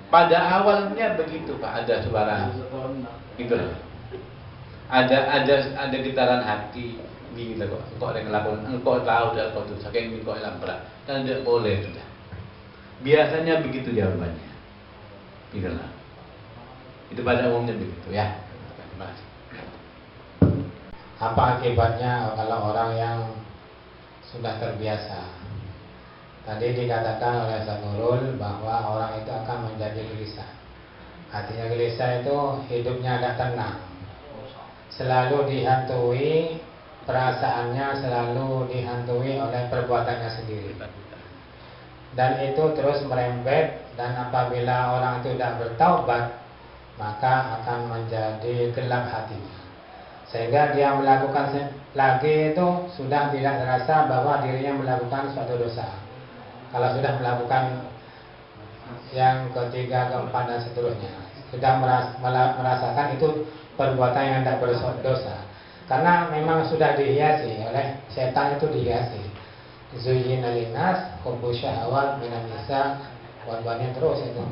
Speaker 5: Pada awalnya begitu Pak, ada suara gitu loh. Ada getaran hati gitu kok. Engkau ada ngelakuin, engkau tahu dah kau dosa, kayak engkau lamprak, dan tidak boleh sudah. Biasanya begitu jawabannya. Gitu lah. Itu pada umumnya begitu ya. Terima kasih.
Speaker 3: Apa akibatnya kalau orang yang sudah terbiasa? Tadi dikatakan oleh Ustaz Nurul bahwa orang itu akan menjadi gelisah. Artinya gelisah itu hidupnya tidak tenang, selalu dihantui, perasaannya selalu dihantui oleh perbuatannya sendiri, dan itu terus merembet. Dan apabila orang itu tidak bertaubat, maka akan menjadi gelap hatinya, sehingga dia melakukan lagi itu sudah tidak terasa bahwa dirinya melakukan suatu dosa. Kalau sudah melakukan yang ketiga, keempat dan seterusnya, sudah merasakan itu perbuatan yang tidak berdosa, karena memang sudah dihiasi oleh setan. Itu dihiasi, zuyyina linnas hubbu syahawat minan nisa wal banin, terus itu.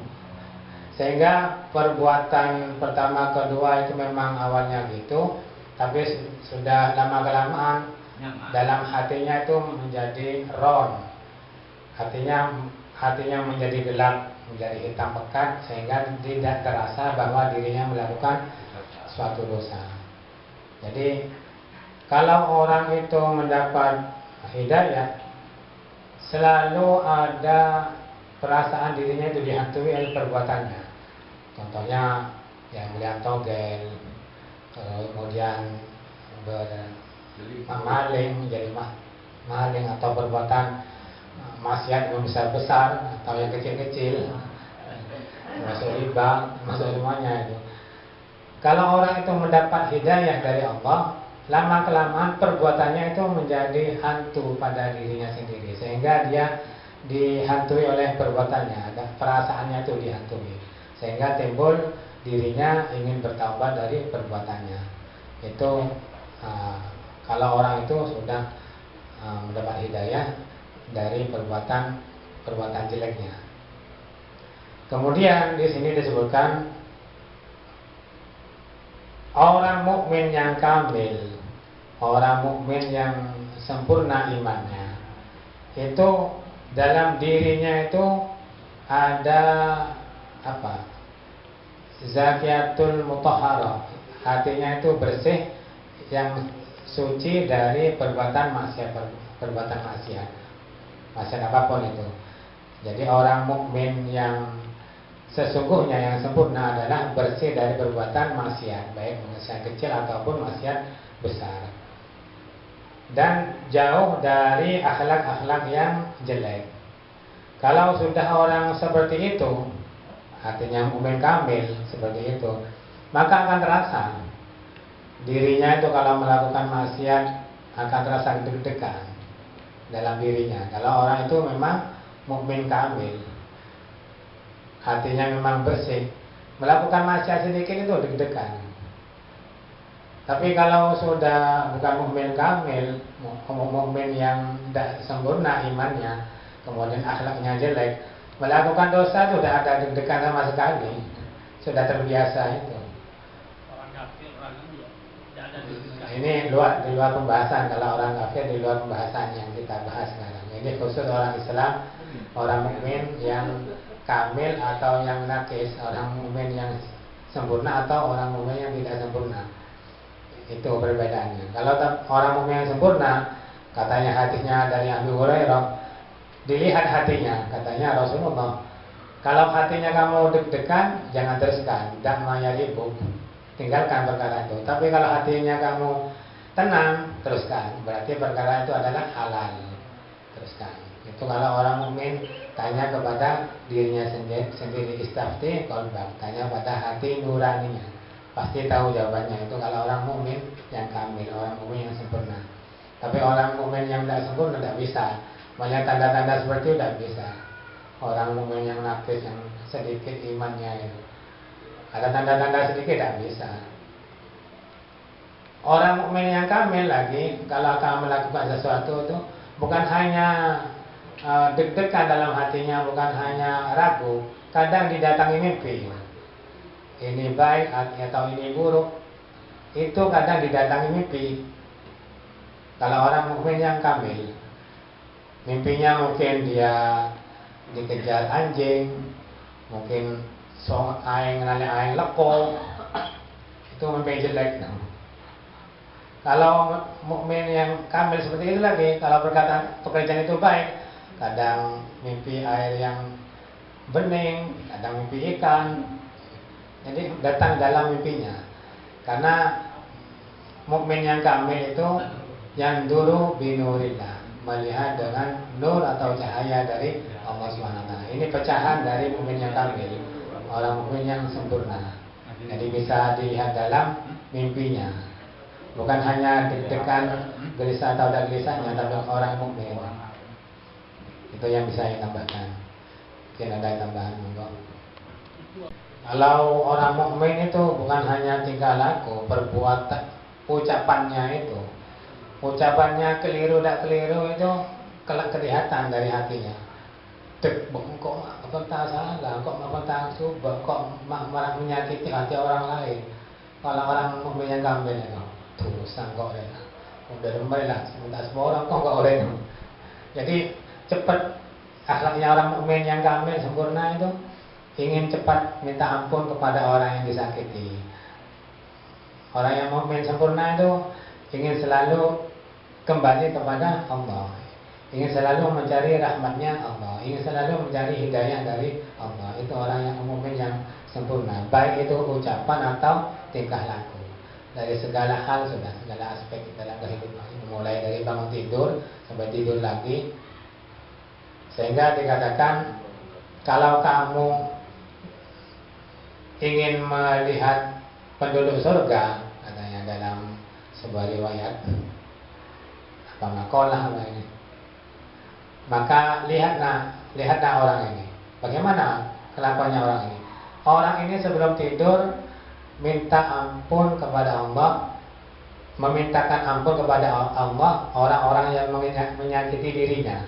Speaker 3: Sehingga perbuatan pertama kedua itu memang awalnya gitu, tapi sudah lama kelamaan dalam hatinya itu menjadi ron, hatinya menjadi gelap, menjadi hitam pekat, sehingga tidak terasa bahwa dirinya melakukan suatu dosa. Jadi kalau orang itu mendapat hidayah, selalu ada perasaan dirinya itu dihantui oleh perbuatannya. Contohnya yang melihat togel, kemudian maling, menjadi maling, atau perbuatan maksiat yang besar-besar atau yang kecil-kecil, masuk riba, masuk semuanya itu. Kalau orang itu mendapat hidayah dari Allah, lama-kelamaan perbuatannya itu menjadi hantu pada dirinya sendiri, sehingga dia dihantui oleh perbuatannya, ada perasaannya itu dihantui, sehingga timbul dirinya ingin bertaubat dari perbuatannya. Itu kalau orang itu sudah mendapat hidayah dari perbuatan jeleknya. Kemudian di sini disebutkan orang mukmin yang kamil, orang mukmin yang sempurna imannya, itu dalam dirinya itu ada apa? Zakiyatul mutahharah, hatinya itu bersih, yang suci dari perbuatan maksiat, maksiat apapun itu. Jadi orang mukmin yang sesungguhnya, yang sempurna, adalah bersih dari perbuatan maksiat, baik maksiat kecil ataupun maksiat besar, dan jauh dari akhlak-akhlak yang jelek. Kalau sudah orang seperti itu, artinya mukmin kamil seperti itu, maka akan terasa dirinya itu kalau melakukan maksiat akan terasa deg-degan dalam dirinya. Kalau orang itu memang mukmin kamil, hatinya memang bersih, melakukan maksiat sedikit itu deg-degan. Tapi kalau sudah bukan mukmin kamil, mukmin yang tidak sempurna imannya, kemudian akhlaknya jelek, melakukan dosa itu sudah ada deg-degan sama sekali, sudah terbiasa itu. Ini di luar pembahasan. Kalau orang kafir di luar pembahasan yang kita bahas sekarang. Ini khusus orang Islam, orang mukmin yang kamil atau yang nakis, orang mukmin yang sempurna atau orang mukmin yang tidak sempurna. Itu perbedaannya. Kalau orang mukmin yang sempurna, katanya hadisnya dari Abu Hurairah, dilihat hatinya, katanya Rasulullah, kalau hatinya kamu deg-degan, jangan teruskan, dak mayalibuk, tinggalkan perkara itu. Tapi kalau hatinya kamu tenang, teruskan, berarti perkara itu adalah halal, teruskan. Itu kalau orang mukmin tanya kepada dirinya sendiri, istafti qalbak, tanya pada hati nuraninya, pasti tahu jawabannya. Itu kalau orang mukmin yang kamil, orang mukmin yang sempurna. Tapi orang mukmin yang tidak sempurna tidak bisa. Banyak tanda-tanda seperti itu tidak bisa. Orang mukmin yang nafis, yang sedikit imannya itu, ada tanda-tanda sedikit tidak bisa. Orang mukmin yang kamil lagi, kalau akan melakukan sesuatu itu bukan hanya deg-degan dalam hatinya, bukan hanya ragu, kadang didatangi mimpi. Ini baik atau ini buruk, itu kadang didatangi mimpi. Kalau orang mukmin yang kamil, mimpinya mungkin dia dikejar anjing, mungkin aing lepo, itu mimpi jelek. Kalau mukmin yang kamil seperti itu lagi, kalau perkataan pekerjaan itu baik, kadang mimpi air yang bening, kadang mimpi ikan. Jadi datang dalam mimpinya. Karena mukmin yang kamil itu yang dulu binurillah, melihat dengan nur atau cahaya dari Allah SWT. Ini pecahan dari mukmin yang kamil, orang mukmin yang sempurna. Jadi bisa dilihat dalam mimpinya. Bukan hanya deg-degan, gelisah atau tidak gelisahnya, tapi orang mukmin. Itu yang bisa saya tambahkan. Mungkin ada tambahan, enggak? Kalau orang mukmin itu bukan hanya tingkah laku, perbuatan, ucapannya itu. Ucapannya keliru tak keliru itu kelihatan dari hatinya. Dek, kok apa tak salah, kok apa tak coba, kok marah menyakiti hati orang lain. Kalau orang mukmin yang kamil itu, tuh sangkok ya. Udah lembay lah, sebentar semua orang kok enggak oleh. Jadi cepat akhlaknya orang mukmin yang kamil sempurna itu ingin cepat minta ampun kepada orang yang disakiti. Orang yang mukmin sempurna itu ingin selalu kembali kepada Allah, ingin selalu mencari rahmatnya Allah, ingin selalu mencari hidayah dari Allah. Itu orang yang mukmin yang sempurna, baik itu ucapan atau tingkah laku. Dari segala hal sudah, segala aspek dalam kehidupan, mulai dari bangun tidur sampai tidur lagi. Sehingga dikatakan, kalau kamu ingin melihat penduduk surga, katanya dalam sebuah riwayat apa makalah apa ini, maka lihatlah orang ini. Bagaimana kelakuannya orang ini? Orang ini sebelum tidur minta ampun kepada Allah, memintakan ampun kepada Allah orang-orang yang menyakiti dirinya.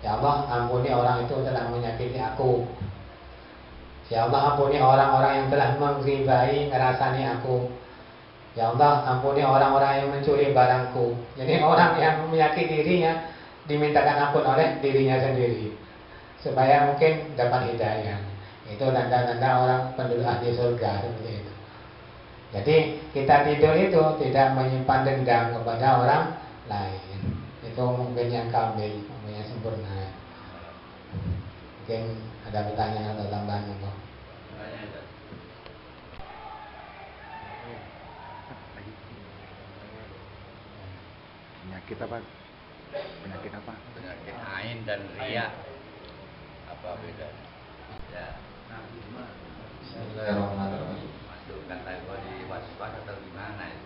Speaker 3: Ya Allah, ampuni orang itu telah menyakiti aku. Ya Allah, ampuni orang-orang yang telah mengribai, ngerasani aku. Ya Allah, ampuni orang-orang yang mencuri barangku. Jadi orang yang menyakiti dirinya dimintakan ampun oleh dirinya sendiri, supaya mungkin dapat hidayah. Itu tanda-tanda orang penduduk ahli surga seperti itu. Jadi kita tidur itu tidak menyimpan dendam kepada orang lain. Itu mungkin yang kamil, mungkin yang sempurna. Mungkin ada pertanyaan atau tambahan monggo.
Speaker 7: Penyakit apa? Penyakit apa?
Speaker 6: Penyakit ain dan riya. Apa bedanya? Ya.
Speaker 8: Bismillahirrahmanirrahim.
Speaker 6: Masukkan lagu di waswas atau gimana ya?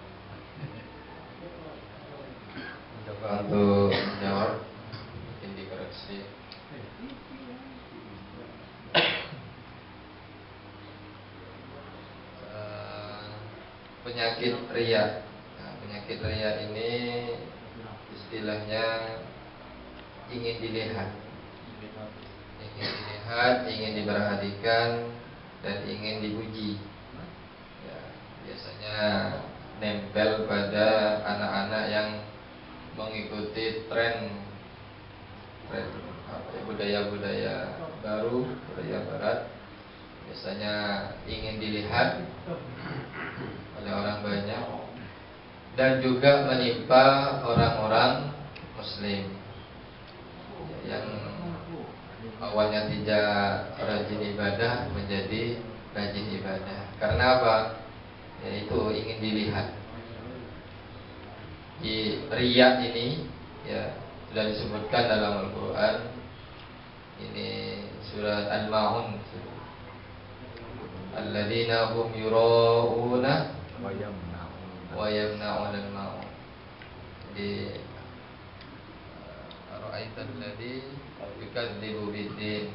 Speaker 8: Coba untuk jawab, mungkin dikoreksi. Penyakit riya. Nah, penyakit riya ini istilahnya ingin dilihat, ingin diperhatikan, dan ingin dipuji. Ya, biasanya nempel pada anak-anak yang mengikuti tren budaya-budaya baru, budaya barat. Biasanya ingin dilihat oleh orang banyak, dan juga menimpa orang-orang muslim yang awalnya tidak rajin ibadah menjadi rajin ibadah. Karena apa? Yaitu ingin dilihat. Di riya ini ya sudah disebutkan dalam Al-Quran. Ini surat Al-Ma'un. Alladzina hum yura'una wa yamna'una al-ma'un. Jadi ara'aital ladzi yukadzibu bid-din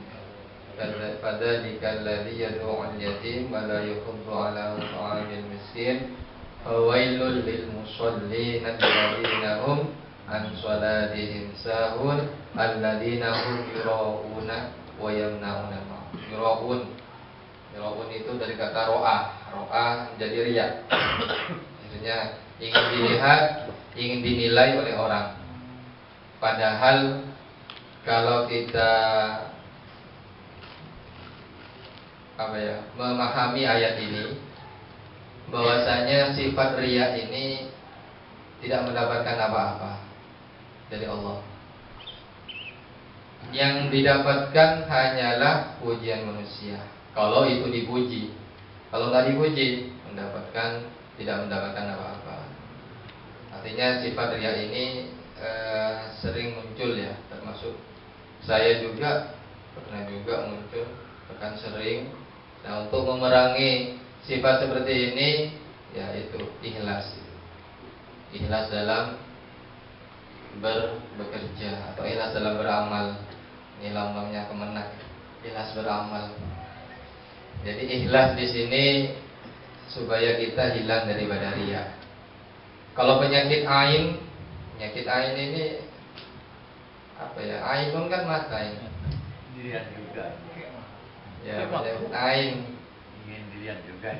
Speaker 8: fadzalika alladzi yad'u al-yatim wa la yuhibbu 'ala ta'amil miskin. Fawailul lil musallin alladzina hum an salatihim sahun alladzina hum yura'una wa yamna'una al-ma'un. Yura'un itu dari kata ro'ah jadi riya. Maksudnya ingin dilihat, ingin dinilai oleh orang. Padahal kalau kita memahami ayat ini, bahwasanya sifat riya ini tidak mendapatkan apa-apa dari Allah. Yang didapatkan hanyalah pujian manusia. Kalau itu dipuji, kalau nggak dipuji, tidak mendapatkan apa-apa. Artinya sifat riya ini sering muncul ya, termasuk saya juga pernah juga muncul, bahkan sering. Nah, untuk memerangi sifat seperti ini, yaitu ikhlas. Ikhlas dalam bekerja atau ikhlas dalam beramal. Ini lambangnya kemenang. Ikhlas beramal. Jadi ikhlas di sini supaya kita hilang daripada riya. Kalau penyakit ain ini ainun kan mata ini.
Speaker 4: Dilihat juga.
Speaker 8: Ya, penyakit ain.
Speaker 4: Ingin dilihat juga.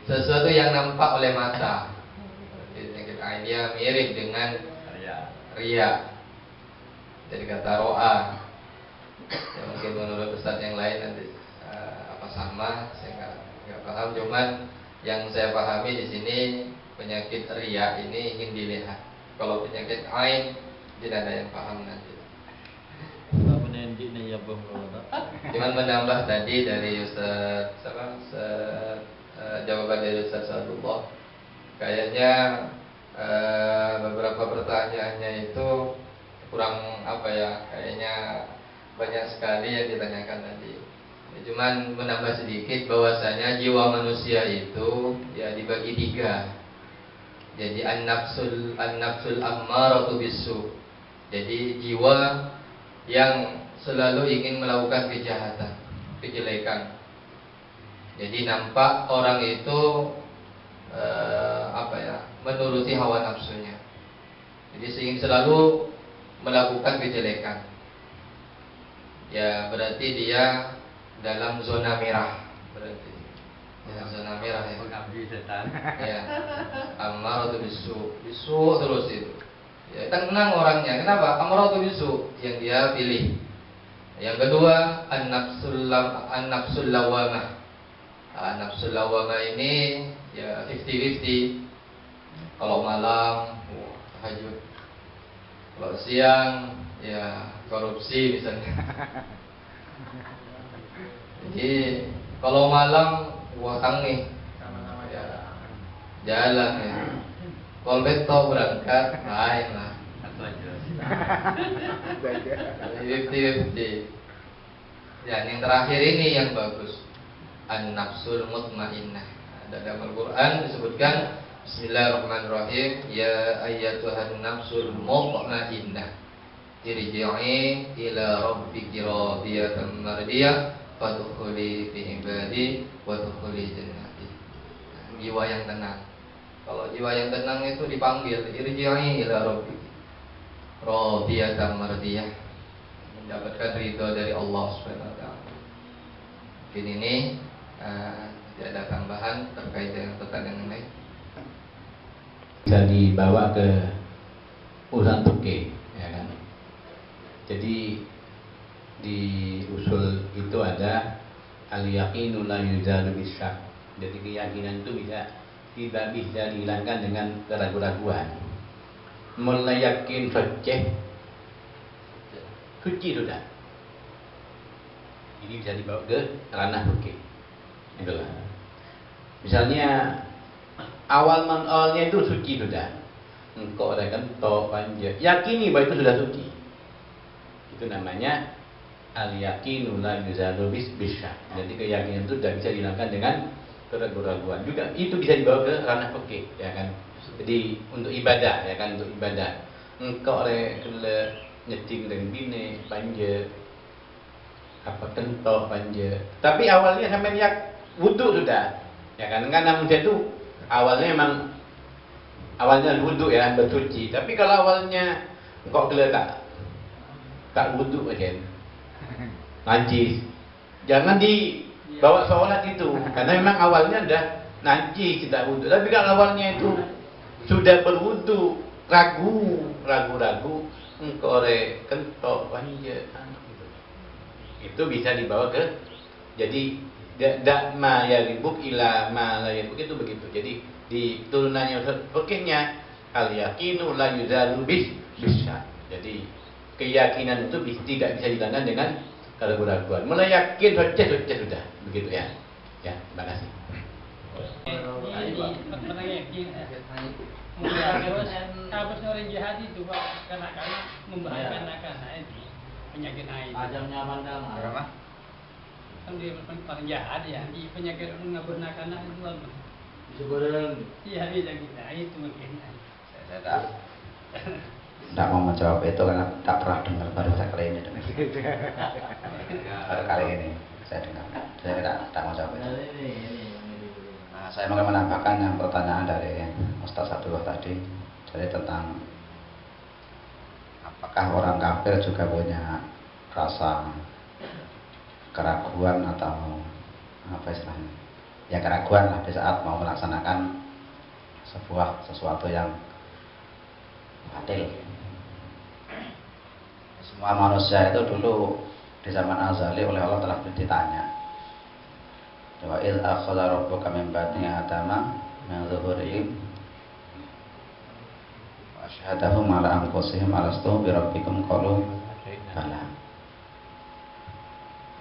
Speaker 8: Sesuatu yang nampak oleh mata. Penyakit ain dia mirip dengan riya. Jadi kata ro'a. Ya, mungkin menurut ustaz yang lain nanti apa sama, saya nggak paham. Cuman yang saya pahami di sini penyakit riya ini ingin dilihat. Kalau penyakit ain tidak ada yang paham nanti. Cuman menambah tadi dari Ustaz jawaban dari Ustaz Abdullah, kayaknya beberapa pertanyaannya itu kurang kayaknya banyak sekali yang ditanyakan tadi. Cuman menambah sedikit bahwasanya jiwa manusia itu ya dibagi 3. Jadi an-nafsul ammaratu bisu. Jadi jiwa yang selalu ingin melakukan kejahatan, kejelekan. Jadi nampak orang itu menuruti hawa nafsunya. Jadi ingin selalu melakukan kejelekan. Ya berarti dia dalam zona merah. Berarti ya, zona merah ya.
Speaker 4: Pengabdi setan.
Speaker 8: Ya. Ammaratu bisu terus itu. Ya, tenang orangnya. Kenapa? Ammaratu bisu yang dia pilih. Yang kedua, an-nafsul lawamah. Nafsul lawamah ini ya 50-50. Kalau malam tahajud. Kalau siang ya korupsi misalnya. Jadi kalau malam tangih ya, jalan ya. Kalau beto berangkat lain lah. 50-50. Dan yang terakhir ini yang bagus, an-nafsul mutmainnah. Dalam Al-Quran disebutkan Bismillahirrahmanirrahim, ya ayyatuhan nafsul mutmainnah irji'i ila rabbiki radiyatan mardiyah fadkhuli fi ibadi wadkhuli jannati. Jiwa yang tenang. Kalau jiwa yang tenang itu dipanggil irji'i ila rabbiki radiyatan mardiyah, mendapatkan ridho dari Allah Subhanahu wa taala. Mungkin ini tidak ada tambahan terkait dengan pertanyaan ini.
Speaker 5: Bisa dibawa ke urusan fikih, ya kan? Jadi di usul itu ada al-yaqinu la yuzalu bisyak. Jadi keyakinan itu tidak bisa dihilangkan dengan keraguan-raguan. Mulai yakin suci sudah. Ini bisa dibawa ke ranah fikih. Itulah. Misalnya awalnya itu suci sudah. Engkau ada kentok panjang. Yakini bahwa itu sudah suci. Itu namanya al-yaqinu la yuzalu bisyak. Jadi keyakinan itu tidak bisa dihilangkan dengan keraguan-raguan. Juga itu bisa dibawa ke ranah fikih, ya kan? Jadi untuk ibadah, ya kan, untuk ibadah. Engkau ada nyeting dengan bine panja apa kentok panja, tapi awalnya sampai niat wudu sudah, ya kan? Karena manusia itu awalnya wudhu ya, bersuci. Tapi kalau awalnya Kok gila tak wudhu aja, najis. Jangan dibawa sholat itu, karena memang awalnya dah najis tidak wudhu. Tapi kalau awalnya itu sudah berwudhu, ragu, engkau kentok banjir, itu bisa dibawa ke. Jadi dak ma ya ribuk ila ma la ribuk itu begitu. Jadi di turunannya fikihnya al yaqinu la yuzalu bisa. Jadi keyakinan itu tidak bisa dihilangkan dengan keraguan. Mulai yakin saja sudah begitu ya. Ya, terima kasih.
Speaker 9: Terus kasus orang jihad itu Pak, kanak-kanak membahayakan anak-anak itu penyakit haid.
Speaker 2: Ajamnya pandangan.
Speaker 8: Berapa?
Speaker 9: Kan dia paling jahat ya, di penyakit ngabur anak-anak itu apa?
Speaker 2: Sebenarnya
Speaker 9: Iya bisa kita itu mungkin.
Speaker 8: Saya tak.
Speaker 7: Tidak mau menjawab itu karena tak pernah dengar, baru saya kali ini dengar. Baru kali ini saya dengar. Saya tak mau jawab itu. Nah, saya mau menambahkan yang pertanyaan dari Ustaz Abdullah tadi, jadi tentang apakah orang kafir juga punya rasa keraguan atau apa istilahnya? Ya keraguan lah di saat mau melaksanakan sesuatu yang batil. Semua manusia itu dulu di zaman azali oleh Allah telah ditanya. Wa il akhadha rabbuka min bani adama min zuhurihim wa asyhadahum ala anfusihim alastu bi rabbikum qalu bala.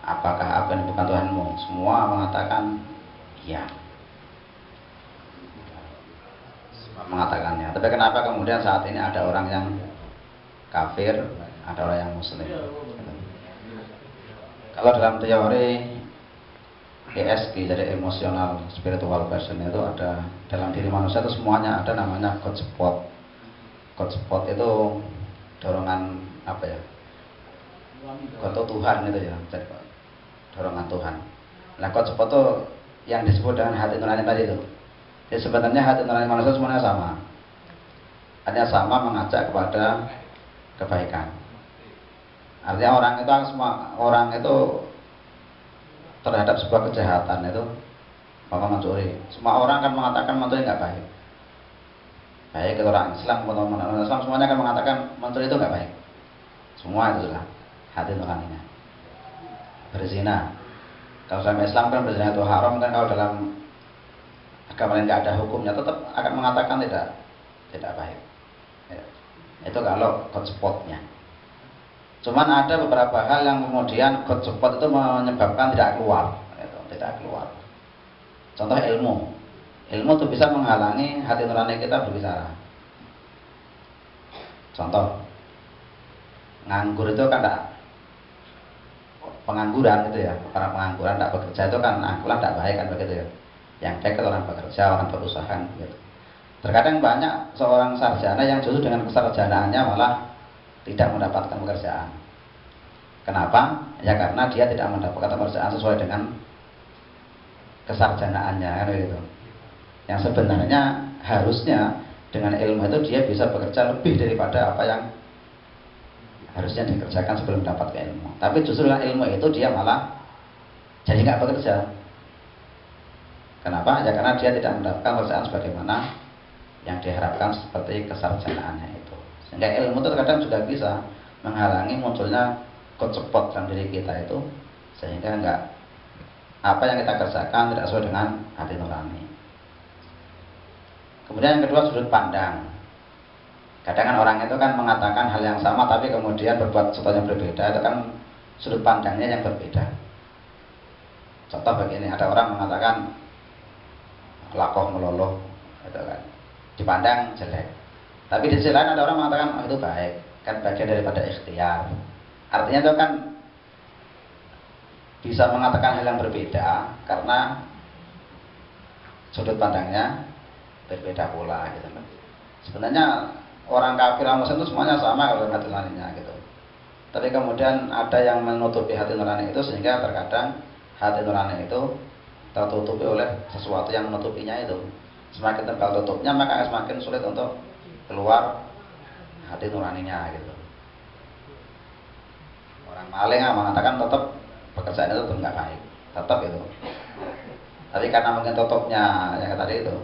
Speaker 7: Apakah apa yang bukan Tuhanmu? Semua mengatakan iya. Semua mengatakannya. Tapi kenapa kemudian saat ini ada orang yang kafir, ada orang yang muslim? Kalau dalam teori ESG, jadi emosional spiritual person, itu ada dalam diri manusia itu semuanya ada namanya God spot. God spot itu dorongan apa ya? God itu Tuhan itu ya, jadi dorongan Tuhan. Nah God spot itu yang disebut dengan hati nurani tadi itu. Jadi sebenarnya hati nurani manusia semuanya sama. Artinya sama mengajak kepada kebaikan. Artinya orang itu terhadap sebuah kejahatan itu mencuri. Semua orang akan mengatakan mencuri nggak baik. Baik orang Islam atau non Islam semuanya akan mengatakan mencuri itu nggak baik. Semua itu sudah hati nuraninya. Berzina. Kalau dalam Islam kan berzina itu haram, kan kalau dalam agama lain nggak ada hukumnya tetap akan mengatakan tidak baik. Ya. Itu kalau God spotnya. Cuman ada beberapa hal yang kemudian God spot itu menyebabkan tidak keluar, tidak keluar. Contoh ilmu itu bisa menghalangi hati nurani kita berbicara. Contoh nganggur itu kan tidak, pengangguran itu ya, para pengangguran tidak bekerja itu kan angkulan tidak baik kan begitu ya. Yang baik orang bekerja, orang berusaha kan gitu. Terkadang banyak seorang sarjana yang justru dengan kesarjanaannya malah tidak mendapatkan pekerjaan. Kenapa? Ya karena dia tidak mendapatkan pekerjaan sesuai dengan kesarjanaannya kan begitu. Yang sebenarnya harusnya dengan ilmu itu dia bisa bekerja lebih daripada apa yang harusnya dikerjakan sebelum mendapat ilmu. Tapi justru dengan ilmu itu dia malah jadi nggak bekerja. Kenapa? Ya karena dia tidak mendapatkan pekerjaan sebagaimana yang diharapkan seperti kesarjanaannya itu. Sehingga ilmu itu kadang juga bisa menghalangi munculnya konsepot dalam diri kita itu, sehingga enggak apa yang kita kerjakan tidak sesuai dengan hati nurani. Kemudian yang kedua, sudut pandang. Kadang kan orang itu kan mengatakan hal yang sama tapi kemudian berbuat sesuatu yang berbeda, itu kan sudut pandangnya yang berbeda. Contoh begini, ada orang mengatakan lakoh meloloh, itu kan dipandang jelek. Tapi di sisi lain ada orang mengatakan itu baik, kan bagian daripada ikhtiar. Artinya itu kan bisa mengatakan hal yang berbeda karena sudut pandangnya berbeda pula gitu kan. Sebenarnya orang kafir orang muslim itu semuanya sama kalau hati nuraninya gitu. Tapi kemudian ada yang menutupi hati nurani itu sehingga terkadang hati nurani itu tertutupi oleh sesuatu yang menutupinya itu. Semakin tebal tutupnya maka semakin sulit untuk keluar hati nuraninya gitu. maling mengatakan tetap pekerjaan itu tetap nggak baik, tetap itu. Tapi karena mungkin tutupnya yang tadi itu,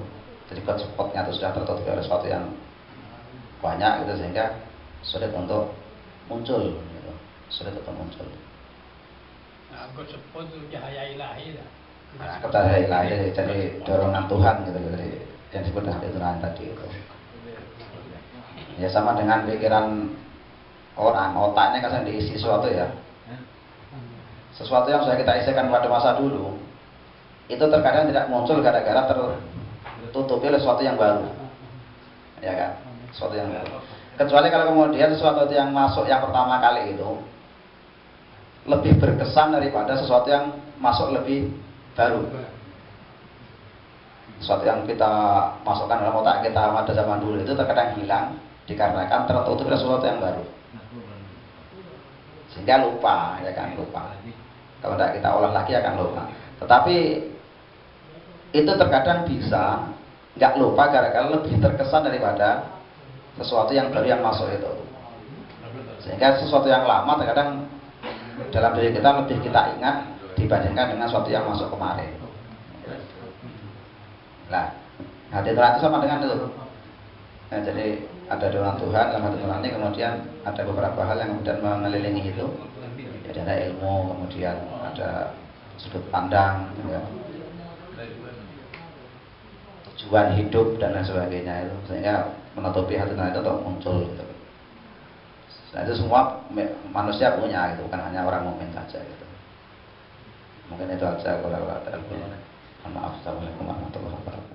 Speaker 7: jadi hotspotnya itu sudah tertutup oleh sesuatu yang banyak gitu sehingga sulit untuk muncul, gitu. Sulit untuk muncul.
Speaker 9: Nah, hotspot itu cahaya ilahi lah.
Speaker 7: Nah, cahaya ilahi jadi dorongan Tuhan gitu, jadi yang disebut hati nurani tadi itu. Ya sama dengan pikiran orang, otaknya kan diisi sesuatu ya. Sesuatu yang sudah kita isikan pada masa dulu itu terkadang tidak muncul gara-gara tertutupi oleh sesuatu yang baru, ya kan, sesuatu yang baru. Kecuali kalau kemudian sesuatu yang masuk yang pertama kali itu lebih berkesan daripada sesuatu yang masuk lebih baru. Sesuatu yang kita masukkan dalam otak kita pada zaman dulu itu terkadang hilang dikarenakan tertutup oleh sesuatu yang baru, sehingga lupa, ya kan, lupa. Kalau tidak kita olah lagi akan lupa. Tetapi itu terkadang bisa nggak lupa gara-gara lebih terkesan daripada sesuatu yang baru yang masuk itu. Sehingga sesuatu yang lama terkadang dalam diri kita lebih kita ingat dibandingkan dengan sesuatu yang masuk kemarin. Nah, hati nurani sama dengan itu. Nah, jadi ada dorongan Tuhan dalam hati nurani, kemudian ada beberapa hal yang kemudian mengelilingi itu. Jadi ada ilmu, kemudian ada sudut pandang, ya, tujuan hidup dan lain sebagainya itu, sehingga menutupi hati nurani itu untuk muncul gitu. Nah, itu semua manusia punya gitu, bukan hanya orang mukmin saja gitu. Mungkin itu aja kalau ada. Maaf, assalamualaikum warahmatullahi wabarakatuh.